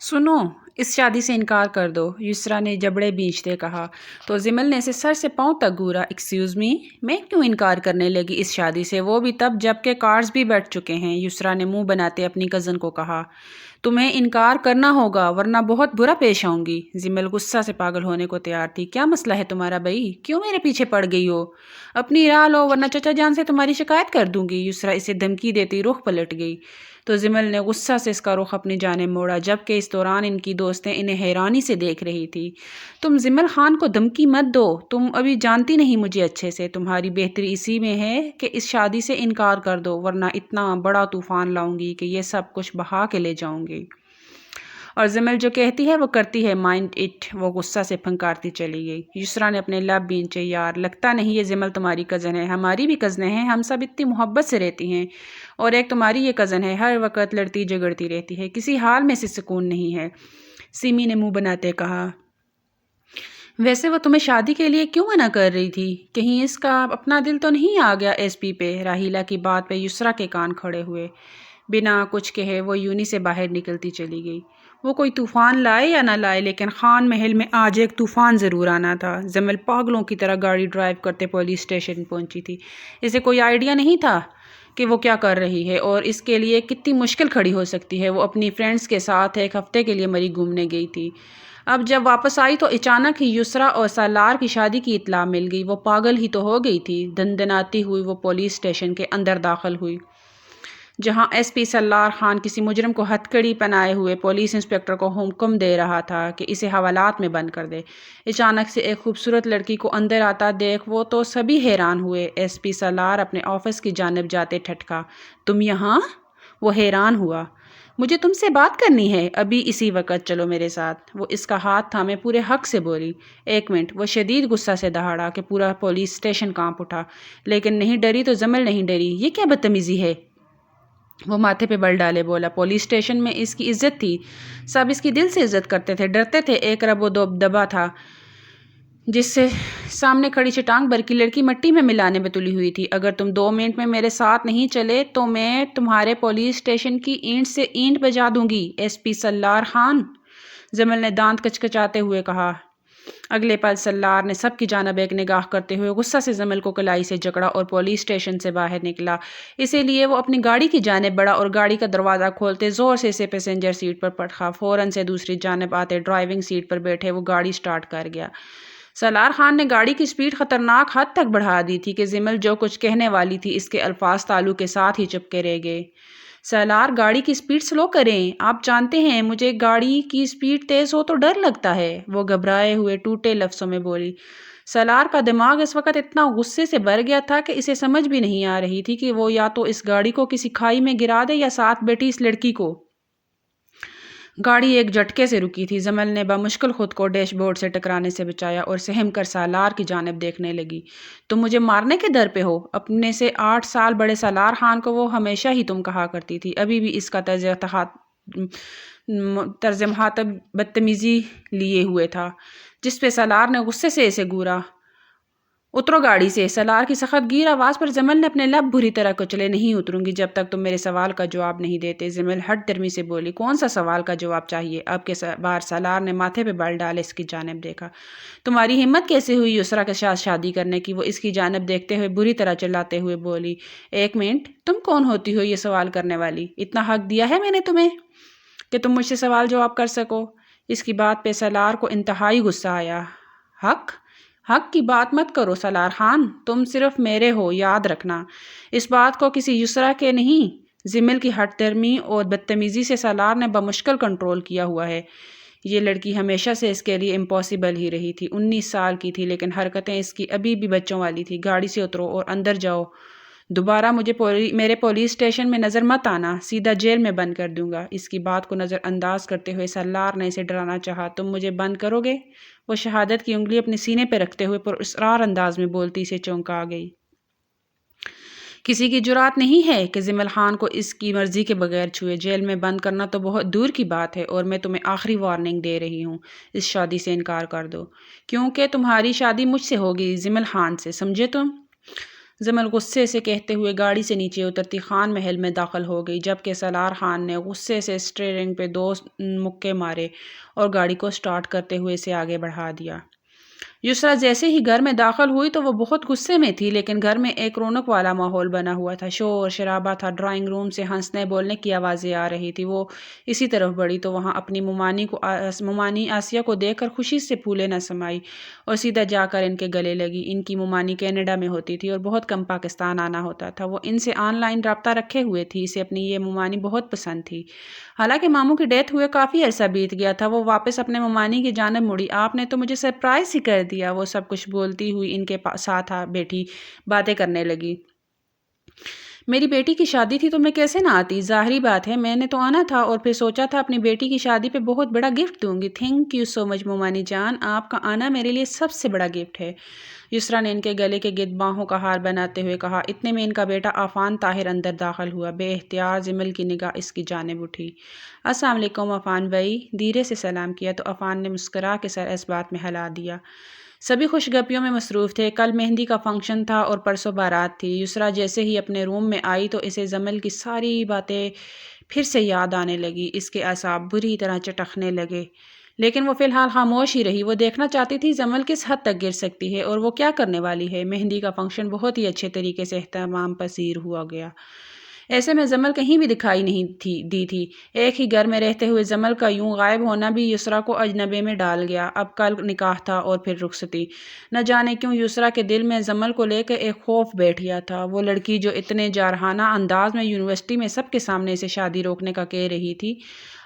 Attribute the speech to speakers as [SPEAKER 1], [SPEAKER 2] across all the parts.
[SPEAKER 1] سنو، اس شادی سے انکار کر دو، یسرا نے جبڑے بیچتے کہا تو زمل نے اسے سر سے پاؤں تک گورا۔ ایکسکیوز می، میں کیوں انکار کرنے لگی اس شادی سے، وہ بھی تب جب کہ کارڈز بھی بیٹھ چکے ہیں؟ یسرا نے منہ بناتے اپنی کزن کو کہا۔ تمہیں انکار کرنا ہوگا ورنہ بہت برا پیش آؤں گی۔ زمل غصہ سے پاگل ہونے کو تیار تھی۔ کیا مسئلہ ہے تمہارا بھائی؟ کیوں میرے پیچھے پڑ گئی ہو؟ اپنی راہ لو ورنہ چچا جان سے تمہاری شکایت کر دوں گی۔ یسرا اسے دھمکی دیتی رخ پلٹ گئی تو زمل نے غصہ سے اس کا رخ اپنی جانب موڑا، جبکہ اس دوران ان کی دوستیں انہیں حیرانی سے دیکھ رہی تھی۔ تم زمل خان کو دھمکی مت دو، تم ابھی جانتی نہیں مجھے اچھے سے۔ تمہاری بہتری اسی میں ہے کہ اس شادی سے انکار کر دو ورنہ اتنا بڑا طوفان لاؤں گی کہ یہ سب کچھ بہا کے لے جاؤں گی۔ اور زمل جو کہتی ہے وہ کرتی ہے، مائنڈ اٹ، وہ غصہ سے پھنکارتی چلی گئی۔ یسرا نے اپنے لب بینچے۔ یار، لگتا نہیں یہ زمل تمہاری کزن ہے۔ ہماری بھی کزنیں ہیں، ہم سب اتنی محبت سے رہتی ہیں، اور ایک تمہاری یہ کزن ہے، ہر وقت لڑتی جھگڑتی رہتی ہے، کسی حال میں سے سکون نہیں ہے۔ سیمی نے منہ بناتے کہا۔ ویسے وہ تمہیں شادی کے لیے کیوں منع کر رہی تھی؟ کہیں اس کا اپنا دل تو نہیں آ گیا ایس پی پہ؟ راہیلہ کی بات پہ یسرا کے کان کھڑے ہوئے۔ بنا کچھ کہے وہ یونی سے باہر نکلتی چلی گئی۔ وہ کوئی طوفان لائے یا نہ لائے، لیکن خان محل میں آج ایک طوفان ضرور آنا تھا۔ زمل پاگلوں کی طرح گاڑی ڈرائیو کرتے پولیس اسٹیشن پہنچی تھی۔ اسے کوئی آئیڈیا نہیں تھا کہ وہ کیا کر رہی ہے اور اس کے لیے کتنی مشکل کھڑی ہو سکتی ہے۔ وہ اپنی فرینڈز کے ساتھ ایک ہفتے کے لیے مری گھومنے گئی تھی۔ اب جب واپس آئی تو اچانک ہی یسرا اور سالار کی شادی کی اطلاع مل گئی۔ وہ پاگل ہی تو ہو گئی تھی۔ دندناتی ہوئی وہ پولیس اسٹیشن کے اندر داخل ہوئی، جہاں ایس پی سالار خان کسی مجرم کو ہتھکڑی پہنائے ہوئے پولیس انسپکٹر کو حکم دے رہا تھا کہ اسے حوالات میں بند کر دے۔ اچانک سے ایک خوبصورت لڑکی کو اندر آتا دیکھ وہ تو سبھی حیران ہوئے۔ ایس پی سالار اپنے آفس کی جانب جاتے ٹھٹکا، تم یہاں؟ وہ حیران ہوا۔ مجھے تم سے بات کرنی ہے، ابھی اسی وقت چلو میرے ساتھ۔ وہ اس کا ہاتھ تھامے پورے حق سے بولی۔ ایک منٹ، وہ شدید غصہ سے دہاڑا کہ پورا پولیس اسٹیشن کانپ اٹھا۔ لیکن نہیں ڈری تو زمل نہیں ڈری۔ یہ کیا بدتمیزی ہے؟ وہ ماتھے پہ بل ڈالے بولا، پولیس اسٹیشن میں اس کی عزت تھی، سب اس کی دل سے عزت کرتے تھے، ڈرتے تھے۔ ایک رب و دبا تھا جس سے سامنے کھڑی چٹان بھر کی لڑکی مٹی میں ملانے میں تلی ہوئی تھی۔ اگر تم 2 منٹ میں میرے ساتھ نہیں چلے تو میں تمہارے پولیس اسٹیشن کی اینٹ سے اینٹ بجا دوں گی۔ ایس پی سالار خان، زمل نے دانت کچکچاتے ہوئے کہا۔ اگلے پل سالار نے سب کی جانب ایک نگاہ کرتے ہوئے غصہ سے زمل کو کلائی سے جکڑا اور پولیس اسٹیشن سے باہر نکلا۔ اسی لیے وہ اپنی گاڑی کی جانب بڑھا اور گاڑی کا دروازہ کھولتے زور سے اسے پیسنجر سیٹ پر پٹخا۔ فوراً سے دوسری جانب آتے ڈرائیونگ سیٹ پر بیٹھے وہ گاڑی سٹارٹ کر گیا۔ سالار خان نے گاڑی کی سپیڈ خطرناک حد تک بڑھا دی تھی کہ زمل جو کچھ کہنے والی تھی اس کے الفاظ تالو کے ساتھ ہی چپکے رہ گئے۔ سالار، گاڑی کی سپیڈ سلو کریں، آپ جانتے ہیں مجھے گاڑی کی سپیڈ تیز ہو تو ڈر لگتا ہے، وہ گھبرائے ہوئے ٹوٹے لفظوں میں بولی۔ سالار کا دماغ اس وقت اتنا غصے سے بھر گیا تھا کہ اسے سمجھ بھی نہیں آ رہی تھی کہ وہ یا تو اس گاڑی کو کسی کھائی میں گرا دے یا ساتھ بیٹھی اس لڑکی کو۔ گاڑی ایک جھٹکے سے رکی تھی۔ زمل نے بمشکل خود کو ڈیش بورڈ سے ٹکرانے سے بچایا اور سہم کر سالار کی جانب دیکھنے لگی۔ تم مجھے مارنے کے در پہ ہو؟ اپنے سے 8 سال بڑے سالار خان کو وہ ہمیشہ ہی تم کہا کرتی تھی۔ ابھی بھی اس کا طرز مخاطب بدتمیزی لیے ہوئے تھا، جس پہ سالار نے غصے سے اسے گورا۔ اترو گاڑی سے۔ سالار کی سخت گیر آواز پر زمل نے اپنے لب بری طرح کچلے، نہیں اتروں گی جب تک تم میرے سوال کا جواب نہیں دیتے۔ زمل ہٹ درمی سے بولی، کون سا سوال کا جواب چاہیے اب کے بار؟ سالار نے ماتھے پہ بل ڈالے اس کی جانب دیکھا۔ تمہاری ہمت کیسے ہوئی یسرا کے ساتھ شادی کرنے کی؟ وہ اس کی جانب دیکھتے ہوئے بری طرح چلاتے ہوئے بولی۔ ایک منٹ، تم کون ہوتی ہو یہ سوال کرنے والی؟ اتنا حق دیا ہے میں نے تمہیں کہ تم مجھ سے سوال جواب کر سکو؟ اس کی بات پہ سالار کو انتہائی غصہ آیا۔ حق کی بات مت کرو سالار خان، تم صرف میرے ہو، یاد رکھنا۔ اس بات کو کسی یسرا کے نہیں۔ زمل کی ہٹ درمی اور بدتمیزی سے سالار نے بمشکل کنٹرول کیا ہوا ہے۔ یہ لڑکی ہمیشہ سے اس کے لیے امپاسبل ہی رہی تھی۔ 19 سال کی تھی لیکن حرکتیں اس کی ابھی بھی بچوں والی تھی۔ گاڑی سے اترو اور اندر جاؤ، دوبارہ مجھے میرے پولیس اسٹیشن میں نظر مت آنا، سیدھا جیل میں بند کر دوں گا۔ اس کی بات کو نظر انداز کرتے ہوئے سالار نے اسے ڈرانا چاہا۔ تم مجھے بند کرو گے؟ وہ شہادت کی انگلی اپنے سینے پہ رکھتے ہوئے پراسرار انداز میں بولتی سے چونکا گئی۔ کسی کی جرات نہیں ہے کہ زمل خان کو اس کی مرضی کے بغیر چھوئے۔ جیل میں بند کرنا تو بہت دور کی بات ہے، اور میں تمہیں آخری وارننگ دے رہی ہوں، اس شادی سے انکار کر دو، کیونکہ تمہاری شادی مجھ سے ہوگی، زمل خان سے، سمجھے تم؟ جمل غصے سے کہتے ہوئے گاڑی سے نیچے اترتی خان محل میں داخل ہو گئی، جبکہ سالار خان نے غصے سے اسٹیئرنگ پہ 2 مکے مارے اور گاڑی کو سٹارٹ کرتے ہوئے اسے آگے بڑھا دیا۔ یسریٰ جیسے ہی گھر میں داخل ہوئی تو وہ بہت غصے میں تھی، لیکن گھر میں ایک رونق والا ماحول بنا ہوا تھا، شور شرابہ تھا، ڈرائنگ روم سے ہنسنے بولنے کی آوازیں آ رہی تھی۔ وہ اسی طرف بڑھی تو وہاں اپنی ممانی آسیہ کو دیکھ کر خوشی سے پھولے نہ سمائی اور سیدھا جا کر ان کے گلے لگی۔ ان کی ممانی کینیڈا میں ہوتی تھی اور بہت کم پاکستان آنا ہوتا تھا۔ وہ ان سے آن لائن رابطہ رکھے ہوئے تھی، اسے اپنی یہ ممانی بہت پسند تھی۔ حالانکہ ماموں کی ڈیتھ ہوئے کافی عرصہ بیت گیا تھا، وہ واپس اپنے ممانی کی جانب مڑی۔ آپ نے تو مجھے سرپرائز ہی کر دیا، وہ سب کچھ بولتی ہوئی ان کے ساتھ بیٹھی باتیں کرنے لگی۔ میری بیٹی کی شادی تھی تو میں کیسے نہ آتی؟ ظاہری بات ہے میں نے تو آنا تھا، اور پھر سوچا تھا اپنی بیٹی کی شادی پہ بہت بڑا گفٹ دوں گی۔ تھینک یو سو مچ ممانی جان، آپ کا آنا میرے لیے سب سے بڑا گفٹ ہے۔ یسریٰ نے ان کے گلے کے گرد باہوں کا ہار بناتے ہوئے کہا۔ اتنے میں ان کا بیٹا عفان طاہر اندر داخل ہوا۔ بے اختیار جمل کی نگاہ اس کی جانب اٹھی۔ السلام علیکم عفان بھائی، دھیرے سے سلام کیا تو عفان نے مسکرا کے سر اس بات میں ہلا دیا۔ سبھی خوش گپیوں میں مصروف تھے، کل مہندی کا فنکشن تھا اور پرسوں بارات تھی۔ یسریٰ جیسے ہی اپنے روم میں آئی تو اسے جمل کی ساری باتیں پھر سے یاد آنے لگی، اس کے اعصاب بری طرح چٹکنے لگے، لیکن وہ فی الحال خاموش ہی رہی۔ وہ دیکھنا چاہتی تھی جمل کس حد تک گر سکتی ہے اور وہ کیا کرنے والی ہے۔ مہندی کا فنکشن بہت ہی اچھے طریقے سے اہتمام پذیر ہوا گیا۔ ایسے میں جمل کہیں بھی دکھائی نہیں دی تھی۔ ایک ہی گھر میں رہتے ہوئے جمل کا یوں غائب ہونا بھی یسریٰ کو اجنبے میں ڈال گیا۔ اب کل نکاح تھا اور پھر رخصتی۔ نہ جانے کیوں یسریٰ کے دل میں جمل کو لے کر ایک خوف بیٹھ گیا تھا۔ وہ لڑکی جو اتنے جارحانہ انداز میں یونیورسٹی میں سب کے سامنے اسے شادی روکنے کا کہہ رہی تھی،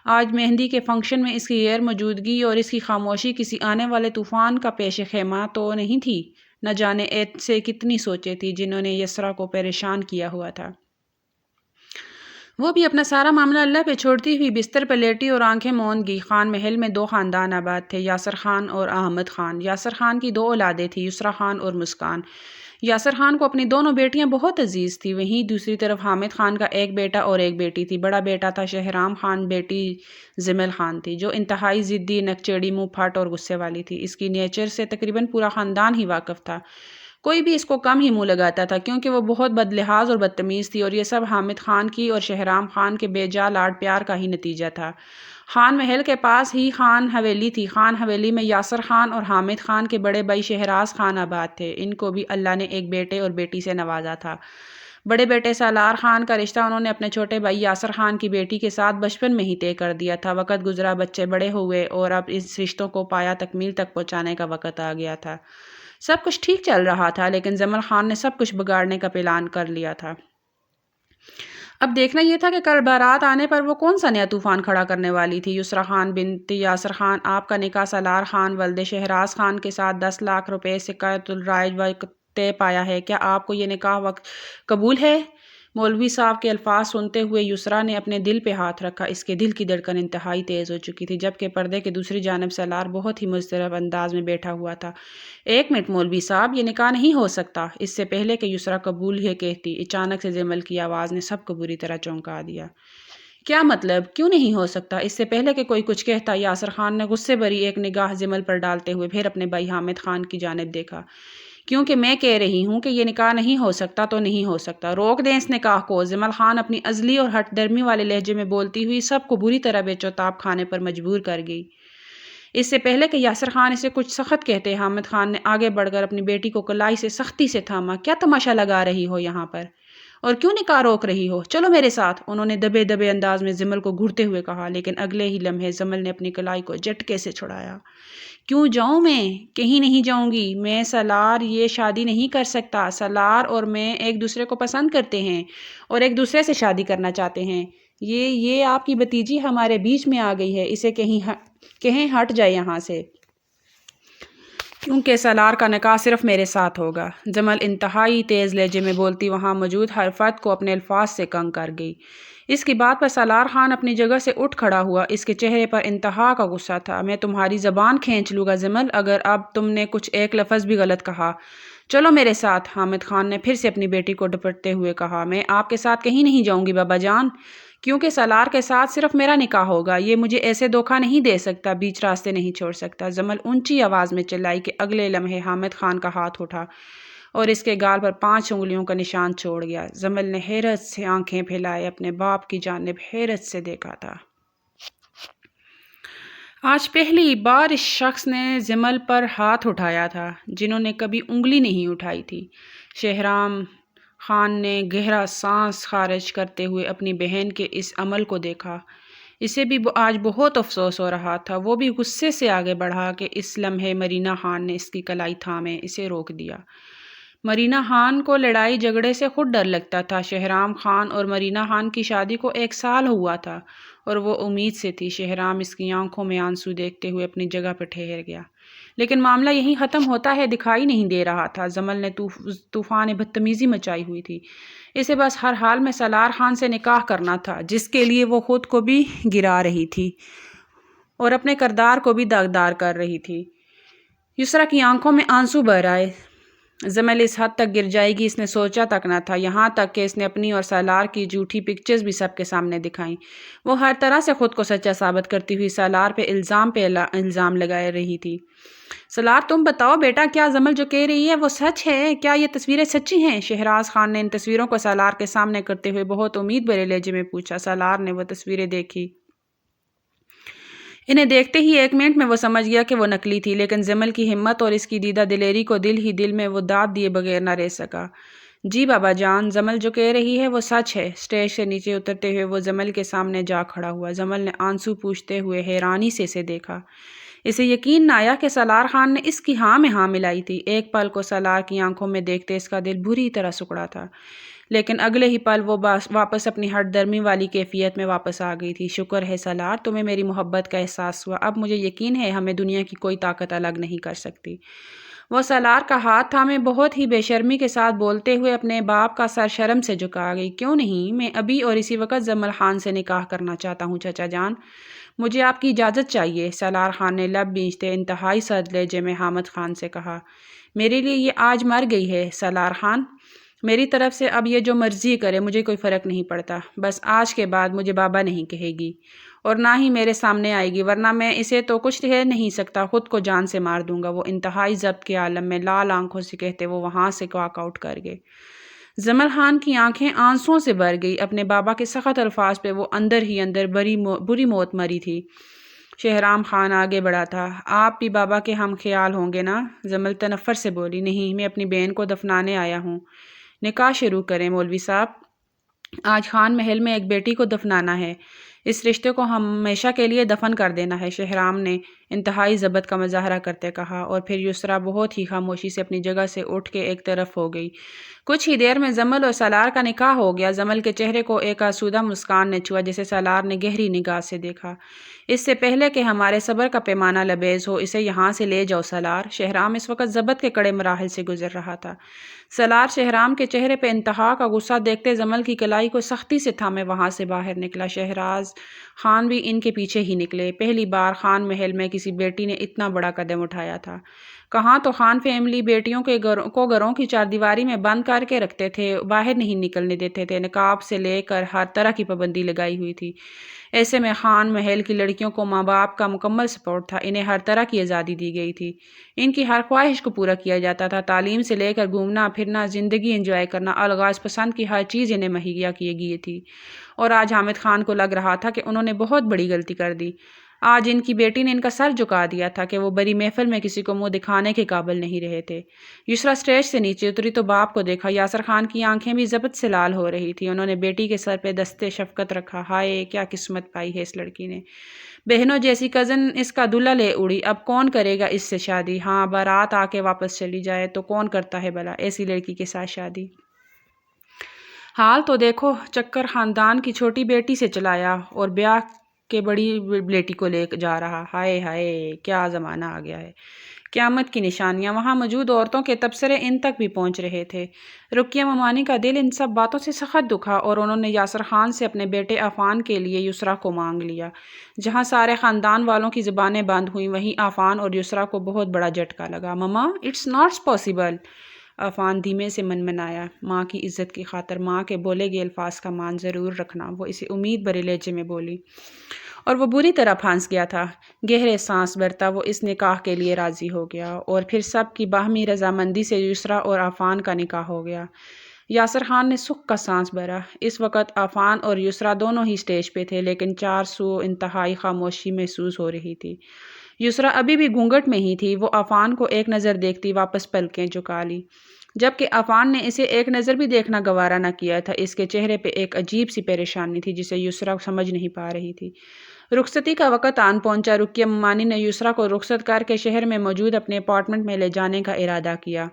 [SPEAKER 1] آج مہندی کے فنکشن میں اس کی غیر موجودگی اور اس کی خاموشی کسی آنے والے طوفان کا پیش خیمہ تو نہیں تھی؟ نہ جانے ایسے کتنی سوچیں تھیں جنہوں نے یسریٰ کو پریشان کیا ہوا تھا۔ وہ بھی اپنا سارا معاملہ اللہ پہ چھوڑتی ہوئی بستر پر لیٹی اور آنکھیں موند گئی۔ خان محل میں 2 خاندان آباد تھے، یاسر خان اور احمد خان۔ یاسر خان کی 2 اولادیں تھیں، یسریٰ خان اور مسکان۔ یاسر خان کو اپنی دونوں بیٹیاں بہت عزیز تھیں۔ وہیں دوسری طرف حامد خان کا ایک بیٹا اور ایک بیٹی تھی۔ بڑا بیٹا تھا شہرام خان، بیٹی جمل خان تھی، جو انتہائی ضدی، نکچیڑی، منہ پھٹ اور غصے والی تھی۔ اس کی نیچر سے تقریباً پورا خاندان ہی واقف تھا، کوئی بھی اس کو کم ہی منہ لگاتا تھا، کیونکہ وہ بہت بد لحاظ اور بدتمیز تھی، اور یہ سب حامد خان کی اور شہرام خان کے بے جا لاڈ پیار کا ہی نتیجہ تھا۔ خان محل کے پاس ہی خان حویلی تھی۔ خان حویلی میں یاسر خان اور حامد خان کے بڑے بھائی شہراز خان آباد تھے۔ ان کو بھی اللہ نے ایک بیٹے اور بیٹی سے نوازا تھا۔ بڑے بیٹے سالار خان کا رشتہ انہوں نے اپنے چھوٹے بھائی یاسر خان کی بیٹی کے ساتھ بچپن میں ہی طے کر دیا تھا۔ وقت گزرا، بچے بڑے ہوئے اور اب اس رشتوں کو پایا تکمیل تک پہنچانے کا وقت آ گیا تھا۔ سب کچھ ٹھیک چل رہا تھا، لیکن جمل خان نے سب کچھ بگاڑنے کا پلان کر لیا تھا۔ اب دیکھنا یہ تھا کہ کل بارات آنے پر وہ کون سا نیا طوفان کھڑا کرنے والی تھی۔ یسریٰ خان بنت یاسر خان، آپ کا نکاح سالار خان ولد شہراز خان کے ساتھ 10 لاکھ روپے سکۃ الرائج وقت طے پایا ہے، کیا آپ کو یہ نکاح وقت قبول ہے؟ مولوی صاحب کے الفاظ سنتے ہوئے یسریٰ نے اپنے دل پہ ہاتھ رکھا۔ اس کے دل کی دھڑکن انتہائی تیز ہو چکی تھی، جبکہ پردے کے دوسری جانب سالار بہت ہی مضطرب انداز میں بیٹھا ہوا تھا۔ 1 منٹ مولوی صاحب، یہ نکاح نہیں ہو سکتا۔ اس سے پہلے کہ یسریٰ قبول ہے کہتی، اچانک سے جمل کی آواز نے سب کو بری طرح چونکا دیا۔ کیا مطلب؟ کیوں نہیں ہو سکتا؟ اس سے پہلے کہ کوئی کچھ کہتا، یاسر خان نے غصے بھری ایک نگاہ جمل پر ڈالتے ہوئے پھر اپنے بھائی حامد خان کی جانب دیکھا۔ کیونکہ میں کہہ رہی ہوں کہ یہ نکاح نہیں ہو سکتا تو نہیں ہو سکتا، روک دیں اس نکاح کو۔ جمل خان اپنی عزلی اور ہٹ درمی والے لہجے میں بولتی ہوئی سب کو بری طرح بے چوتاب کھانے پر مجبور کر گئی۔ اس سے پہلے کہ یاسر خان اسے کچھ سخت کہتے، حامد خان نے آگے بڑھ کر اپنی بیٹی کو کلائی سے سختی سے تھاما۔ کیا تماشا لگا رہی ہو یہاں پر؟ اور کیوں نکاح روک رہی ہو؟ چلو میرے ساتھ، انہوں نے دبے دبے انداز میں جمل کو گھورتے ہوئے کہا، لیکن اگلے ہی لمحے جمل نے اپنی کلائی کو جھٹکے سے چھڑایا۔ کیوں جاؤں میں؟ کہیں نہیں جاؤں گی میں۔ سالار یہ شادی نہیں کر سکتا۔ سالار اور میں ایک دوسرے کو پسند کرتے ہیں اور ایک دوسرے سے شادی کرنا چاہتے ہیں۔ یہ آپ کی بھتیجی ہمارے بیچ میں آ گئی ہے، اسے کہیں ہٹ جائے یہاں سے، کیونکہ سالار کا نکاح صرف میرے ساتھ ہوگا۔ جمل انتہائی تیز لہجے میں بولتی وہاں موجود ہر فرد کو اپنے الفاظ سے کنگ کر گئی۔ اس کی بات پر سالار خان اپنی جگہ سے اٹھ کھڑا ہوا، اس کے چہرے پر انتہا کا غصہ تھا۔ میں تمہاری زبان کھینچ لوں گا جمل، اگر اب تم نے کچھ ایک لفظ بھی غلط کہا۔ چلو میرے ساتھ، حامد خان نے پھر سے اپنی بیٹی کو ڈپٹتے ہوئے کہا۔ میں آپ کے ساتھ کہیں نہیں جاؤں گی بابا جان، کیونکہ سالار کے ساتھ صرف میرا نکاح ہوگا۔ یہ مجھے ایسے دھوکہ نہیں دے سکتا، بیچ راستے نہیں چھوڑ سکتا۔ جمل اونچی آواز میں چلائی کہ اگلے لمحے حامد خان کا ہاتھ اٹھا اور اس کے گال پر 5 انگلیوں کا نشان چھوڑ گیا۔ جمل نے حیرت سے آنکھیں پھیلائے اپنے باپ کی جانب حیرت سے دیکھا تھا۔ آج پہلی بار اس شخص نے جمل پر ہاتھ اٹھایا تھا جنہوں نے کبھی انگلی نہیں اٹھائی تھی۔ شہرام خان نے گہرا سانس خارج کرتے ہوئے اپنی بہن کے اس عمل کو دیکھا۔ اسے بھی آج بہت افسوس ہو رہا تھا۔ وہ بھی غصے سے آگے بڑھا کہ اس لمحے مرینا خان نے اس کی کلائی تھامے اسے روک دیا۔ مرینا خان کو لڑائی جھگڑے سے خود ڈر لگتا تھا۔ شہرام خان اور مرینا خان کی شادی کو 1 سال ہوا تھا اور وہ امید سے تھی۔ شہرام اس کی آنکھوں میں آنسو دیکھتے ہوئے اپنی جگہ پر ٹھہر گیا۔ لیکن معاملہ یہیں ختم ہوتا ہے دکھائی نہیں دے رہا تھا۔ جمل نے طوفان بدتمیزی مچائی ہوئی تھی۔ اسے بس ہر حال میں سالار خان سے نکاح کرنا تھا جس کے لیے وہ خود کو بھی گرا رہی تھی اور اپنے کردار کو بھی داغدار کر رہی تھی۔ یسریٰ کی آنکھوں میں آنسو بہہ آئے۔ جمل اس حد تک گر جائے گی اس نے سوچا تک نہ تھا، یہاں تک کہ اس نے اپنی اور سالار کی جھوٹی پکچرز بھی سب کے سامنے دکھائیں۔ وہ ہر طرح سے خود کو سچا ثابت کرتی ہوئی سالار پہ الزام لگائے رہی تھی۔ سالار تم بتاؤ بیٹا، کیا جمل جو کہہ رہی ہے وہ سچ ہے؟ کیا یہ تصویریں سچی ہیں؟ شہراز خان نے ان تصویروں کو سالار کے سامنے کرتے ہوئے بہت امید بھرے لہجے میں پوچھا۔ سالار نے وہ تصویریں دیکھی۔ انہیں دیکھتے ہی 1 منٹ میں وہ سمجھ گیا کہ وہ نکلی تھی، لیکن جمل کی ہمت اور اس کی دیدہ دلیری کو دل ہی دل میں وہ داد دیے بغیر نہ رہ سکا۔ جی بابا جان، جمل جو کہہ رہی ہے وہ سچ ہے۔ اسٹیج سے نیچے اترتے ہوئے وہ جمل کے سامنے جا کھڑا ہوا۔ جمل نے آنسو پوچھتے ہوئے حیرانی سے اسے دیکھا۔ اسے یقین نہ آیا کہ سالار خان نے اس کی ہاں میں ہاں ملائی تھی۔ ایک پل کو سالار کی آنکھوں میں دیکھتے اس کا دل بری طرح سکڑا تھا، لیکن اگلے ہی پل وہ واپس اپنی ہٹ درمی والی کیفیت میں واپس آ گئی تھی۔ شکر ہے سالار، تمہیں میری محبت کا احساس ہوا۔ اب مجھے یقین ہے ہمیں دنیا کی کوئی طاقت الگ نہیں کر سکتی۔ وہ سالار کا ہاتھ تھامے بہت ہی بے شرمی کے ساتھ بولتے ہوئے اپنے باپ کا سر شرم سے جھکا گئی۔ کیوں نہیں، میں ابھی اور اسی وقت جمل خان سے نکاح کرنا چاہتا ہوں چچا جان، مجھے آپ کی اجازت چاہیے۔ سالار خان نے لب بھینچتے انتہائی سرد لہجے میں حامد خان سے کہا۔ میرے لیے یہ آج مر گئی ہے سالار خان، میری طرف سے اب یہ جو مرضی کرے مجھے کوئی فرق نہیں پڑتا۔ بس آج کے بعد مجھے بابا نہیں کہے گی اور نہ ہی میرے سامنے آئے گی، ورنہ میں اسے تو کچھ کہہ نہیں سکتا، خود کو جان سے مار دوں گا۔ وہ انتہائی ضبط کے عالم میں لال آنکھوں سے کہتے وہ وہاں سے واک آؤٹ کر گئے۔ جمل خان کی آنکھیں آنسوؤں سے بھر گئی۔ اپنے بابا کے سخت الفاظ پہ وہ اندر ہی اندر بری موت مری تھی۔ شہرام خان آگے بڑھا تھا۔ آپ بھی بابا کے ہم خیال ہوں گے نا؟ جمل تنفر سے بولی۔ نہیں، میں اپنی بہن کو دفنانے آیا ہوں۔ نکاح شروع کریں مولوی صاحب، آج خان محل میں ایک بیٹی کو دفنانا ہے، اس رشتے کو ہمیشہ کے لیے دفن کر دینا ہے، شہرام نے انتہائی ضبط کا مظاہرہ کرتے کہا، اور پھر یسریٰ بہت ہی خاموشی سے اپنی جگہ سے اٹھ کے ایک طرف ہو گئی۔ کچھ ہی دیر میں جمل اور سالار کا نکاح ہو گیا۔ جمل کے چہرے کو ایک آسودہ مسکان نے چھوا جسے سالار نے گہری نگاہ سے دیکھا۔ اس سے پہلے کہ ہمارے صبر کا پیمانہ لبیز ہو، اسے یہاں سے لے جاؤ سالار۔ شہرام اس وقت ضبط کے کڑے مراحل سے گزر رہا تھا۔ سالار شہرام کے چہرے پہ انتہا کا غصہ دیکھتے جمل کی کلائی کو سختی سے تھامے وہاں سے باہر نکلا۔ شہراز خان بھی ان کے پیچھے ہی نکلے۔ پہلی بار خان محل میں کسی بیٹی نے اتنا بڑا قدم اٹھایا تھا۔ کہاں تو خان فیملی بیٹیوں کو گھروں کی چاردیواری میں بند کر کے رکھتے تھے، باہر نہیں نکلنے دیتے تھے، نقاب سے لے کر ہر طرح کی پابندی لگائی ہوئی تھی۔ ایسے میں خان محل کی لڑکیوں کو ماں باپ کا مکمل سپورٹ تھا، انہیں ہر طرح کی آزادی دی گئی تھی، ان کی ہر خواہش کو پورا کیا جاتا تھا، تعلیم سے لے کر گھومنا پھرنا، زندگی انجوائے کرنا، الغاز پسند کی ہر چیز انہیں مہیا کی گئی تھی۔ اور آج حامد خان کو لگ رہا تھا کہ انہوں نے بہت بڑی غلطی کر دی۔ آج ان کی بیٹی نے ان کا سر جھکا دیا تھا کہ وہ بڑی محفل میں کسی کو منہ دکھانے کے قابل نہیں رہے تھے۔ یسریٰ اسٹیج سے نیچے اتری تو باپ کو دیکھا۔ یاسر خان کی آنکھیں بھی ضبط سے لال ہو رہی تھی۔ انہوں نے بیٹی کے سر پہ دستے شفقت رکھا۔ ہائے کیا قسمت پائی ہے اس لڑکی نے، بہنوں جیسی کزن اس کا دلہا لے اڑی، اب کون کرے گا اس سے شادی؟ ہاں، بارات آ کے واپس چلی جائے تو کون کرتا ہے بھلا ایسی لڑکی کے ساتھ شادی؟ حال تو دیکھو، چکر خاندان کی چھوٹی بیٹی سے چلایا اور بیاہ کے بڑی بیٹی کو لے جا رہا۔ ہائے ہائے کیا زمانہ آ گیا ہے۔ قیامت کی نشانیاں۔ وہاں موجود عورتوں کے تبصرے ان تک بھی پہنچ رہے تھے۔ رقیہ ممانی کا دل ان سب باتوں سے سخت دکھا اور انہوں نے یاسر خان سے اپنے بیٹے عفان کے لیے یسریٰ کو مانگ لیا۔ جہاں سارے خاندان والوں کی زبانیں بند ہوئیں، وہیں عفان اور یسریٰ کو بہت بڑا جھٹکا لگا۔ مما، اٹس ناٹ پاسبل، عفان دھیمے سے منمنایا۔ ماں کی عزت کی خاطر ماں کے بولے گئے الفاظ کا مان ضرور رکھنا، وہ اسے امید بھرے لہجے میں بولی۔ اور وہ بری طرح پھنس گیا تھا۔ گہرے سانس بھرتا وہ اس نکاح کے لیے راضی ہو گیا اور پھر سب کی باہمی رضامندی سے یسریٰ اور عفان کا نکاح ہو گیا۔ یاسر خان نے سکھ کا سانس بھرا۔ اس وقت عفان اور یسریٰ دونوں ہی اسٹیج پہ تھے، لیکن چار سو انتہائی خاموشی محسوس ہو رہی تھی۔ یسریٰ ابھی بھی گھونگھٹ میں ہی تھی۔ وہ عفان کو ایک نظر دیکھتی واپس پلکیں جھکا لی، جبکہ عفان نے اسے ایک نظر بھی دیکھنا گوارا نہ کیا تھا۔ اس کے چہرے پہ ایک عجیب سی پریشانی تھی جسے یسریٰ سمجھ نہیں پا رہی تھی۔ رخصتی کا وقت آن پہنچا۔ رقیہ ممانی نے یسریٰ کو رخصت کر کے شہر میں موجود اپنے اپارٹمنٹ میں لے جانے کا ارادہ کیا۔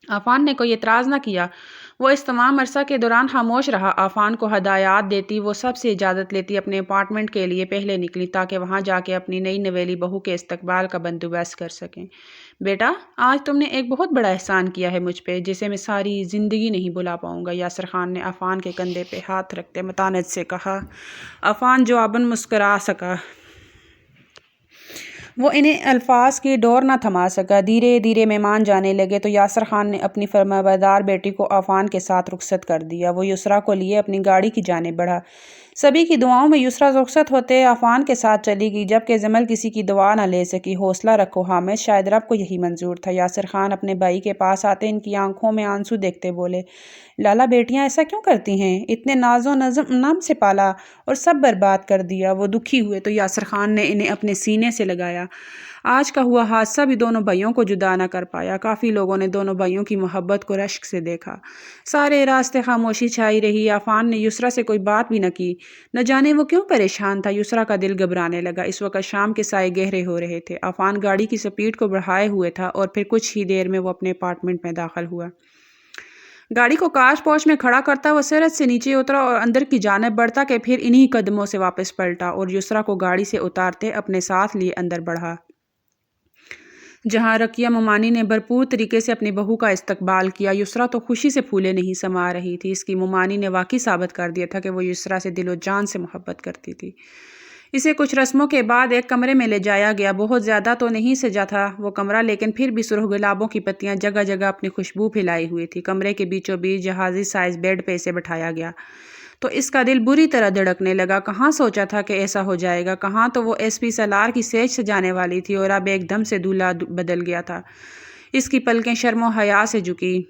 [SPEAKER 1] عفان نے کوئی اعتراض نہ کیا۔ وہ اس تمام عرصہ کے دوران خاموش رہا۔ عفان کو ہدایات دیتی وہ سب سے اجازت لیتی اپنے اپارٹمنٹ کے لیے پہلے نکلی تاکہ وہاں جا کے اپنی نئی نویلی بہو کے استقبال کا بندوبست کر سکیں۔ بیٹا، آج تم نے ایک بہت بڑا احسان کیا ہے مجھ پہ، جسے میں ساری زندگی نہیں بھلا پاؤں گا، یاسر خان نے عفان کے کندھے پہ ہاتھ رکھتے متانت سے کہا۔ عفان جواباً مسکرا سکا۔ وہ انہیں الفاظ کی ڈور نہ تھما سکا۔ دھیرے دھیرے مہمان جانے لگے تو یاسر خان نے اپنی فرمانبردار بیٹی کو عفان کے ساتھ رخصت کر دیا۔ وہ یسریٰ کو لیے اپنی گاڑی کی جانب بڑھا۔ سبھی کی دعاؤں میں یسریٰ رخصت ہوتے عفان کے ساتھ چلی گئی، جبکہ جمل کسی کی دعا نہ لے سکی۔ حوصلہ رکھو حامد، شاید رب کو یہی منظور تھا۔ یاسر خان اپنے بھائی کے پاس آتے ان کی آنکھوں میں آنسو دیکھتے بولے، لالا بیٹیاں ایسا کیوں کرتی ہیں؟ اتنے ناز و نم سے پالا اور سب برباد کر دیا۔ وہ دکھی ہوئے تو یاسر خان نے انہیں اپنے سینے سے لگایا۔ آج کا ہوا حادثہ بھی دونوں بھائیوں کو جدا نہ کر پایا۔ کافی لوگوں نے دونوں بھائیوں کی محبت کو رشک سے دیکھا۔ سارے راستے خاموشی چھائی رہی۔ عفان نے یسریٰ سے کوئی بات بھی نہ کی۔ نہ جانے وہ کیوں پریشان تھا۔ یسریٰ کا دل گھبرانے لگا۔ اس وقت شام کے سائے گہرے ہو رہے تھے۔ عفان گاڑی کی سپیڈ کو بڑھائے ہوئے تھا اور پھر کچھ ہی دیر میں وہ اپنے اپارٹمنٹ میں داخل ہوا۔ گاڑی کو کاش پوش میں کھڑا کرتا وہ سڑک سے نیچے اترا اور اندر کی جانب بڑھتا کہ پھر انہی قدموں سے واپس پلٹا اور یسریٰ کو گاڑی سے اتارتے اپنے ساتھ لیے اندر بڑھا، جہاں رقیہ ممانی نے بھرپور طریقے سے اپنی بہو کا استقبال کیا۔ یسریٰ تو خوشی سے پھولے نہیں سما رہی تھی۔ اس کی ممانی نے واقعی ثابت کر دیا تھا کہ وہ یسریٰ سے دل و جان سے محبت کرتی تھی۔ اسے کچھ رسموں کے بعد ایک کمرے میں لے جایا گیا۔ بہت زیادہ تو نہیں سجا تھا وہ کمرہ، لیکن پھر بھی سرخ گلابوں کی پتیاں جگہ جگہ اپنی خوشبو پھیلائی ہوئی تھی۔ کمرے کے بیچوں بیچ جہازی سائز بیڈ پہ اسے بٹھایا گیا تو اس کا دل بری طرح دھڑکنے لگا۔ کہاں سوچا تھا کہ ایسا ہو جائے گا؟ کہاں تو وہ ایس پی سالار کی سیج سجانے والی تھی اور اب ایک دم سے دولہا بدل گیا تھا۔ اس کی پلکیں شرم و حیا سے جھکی۔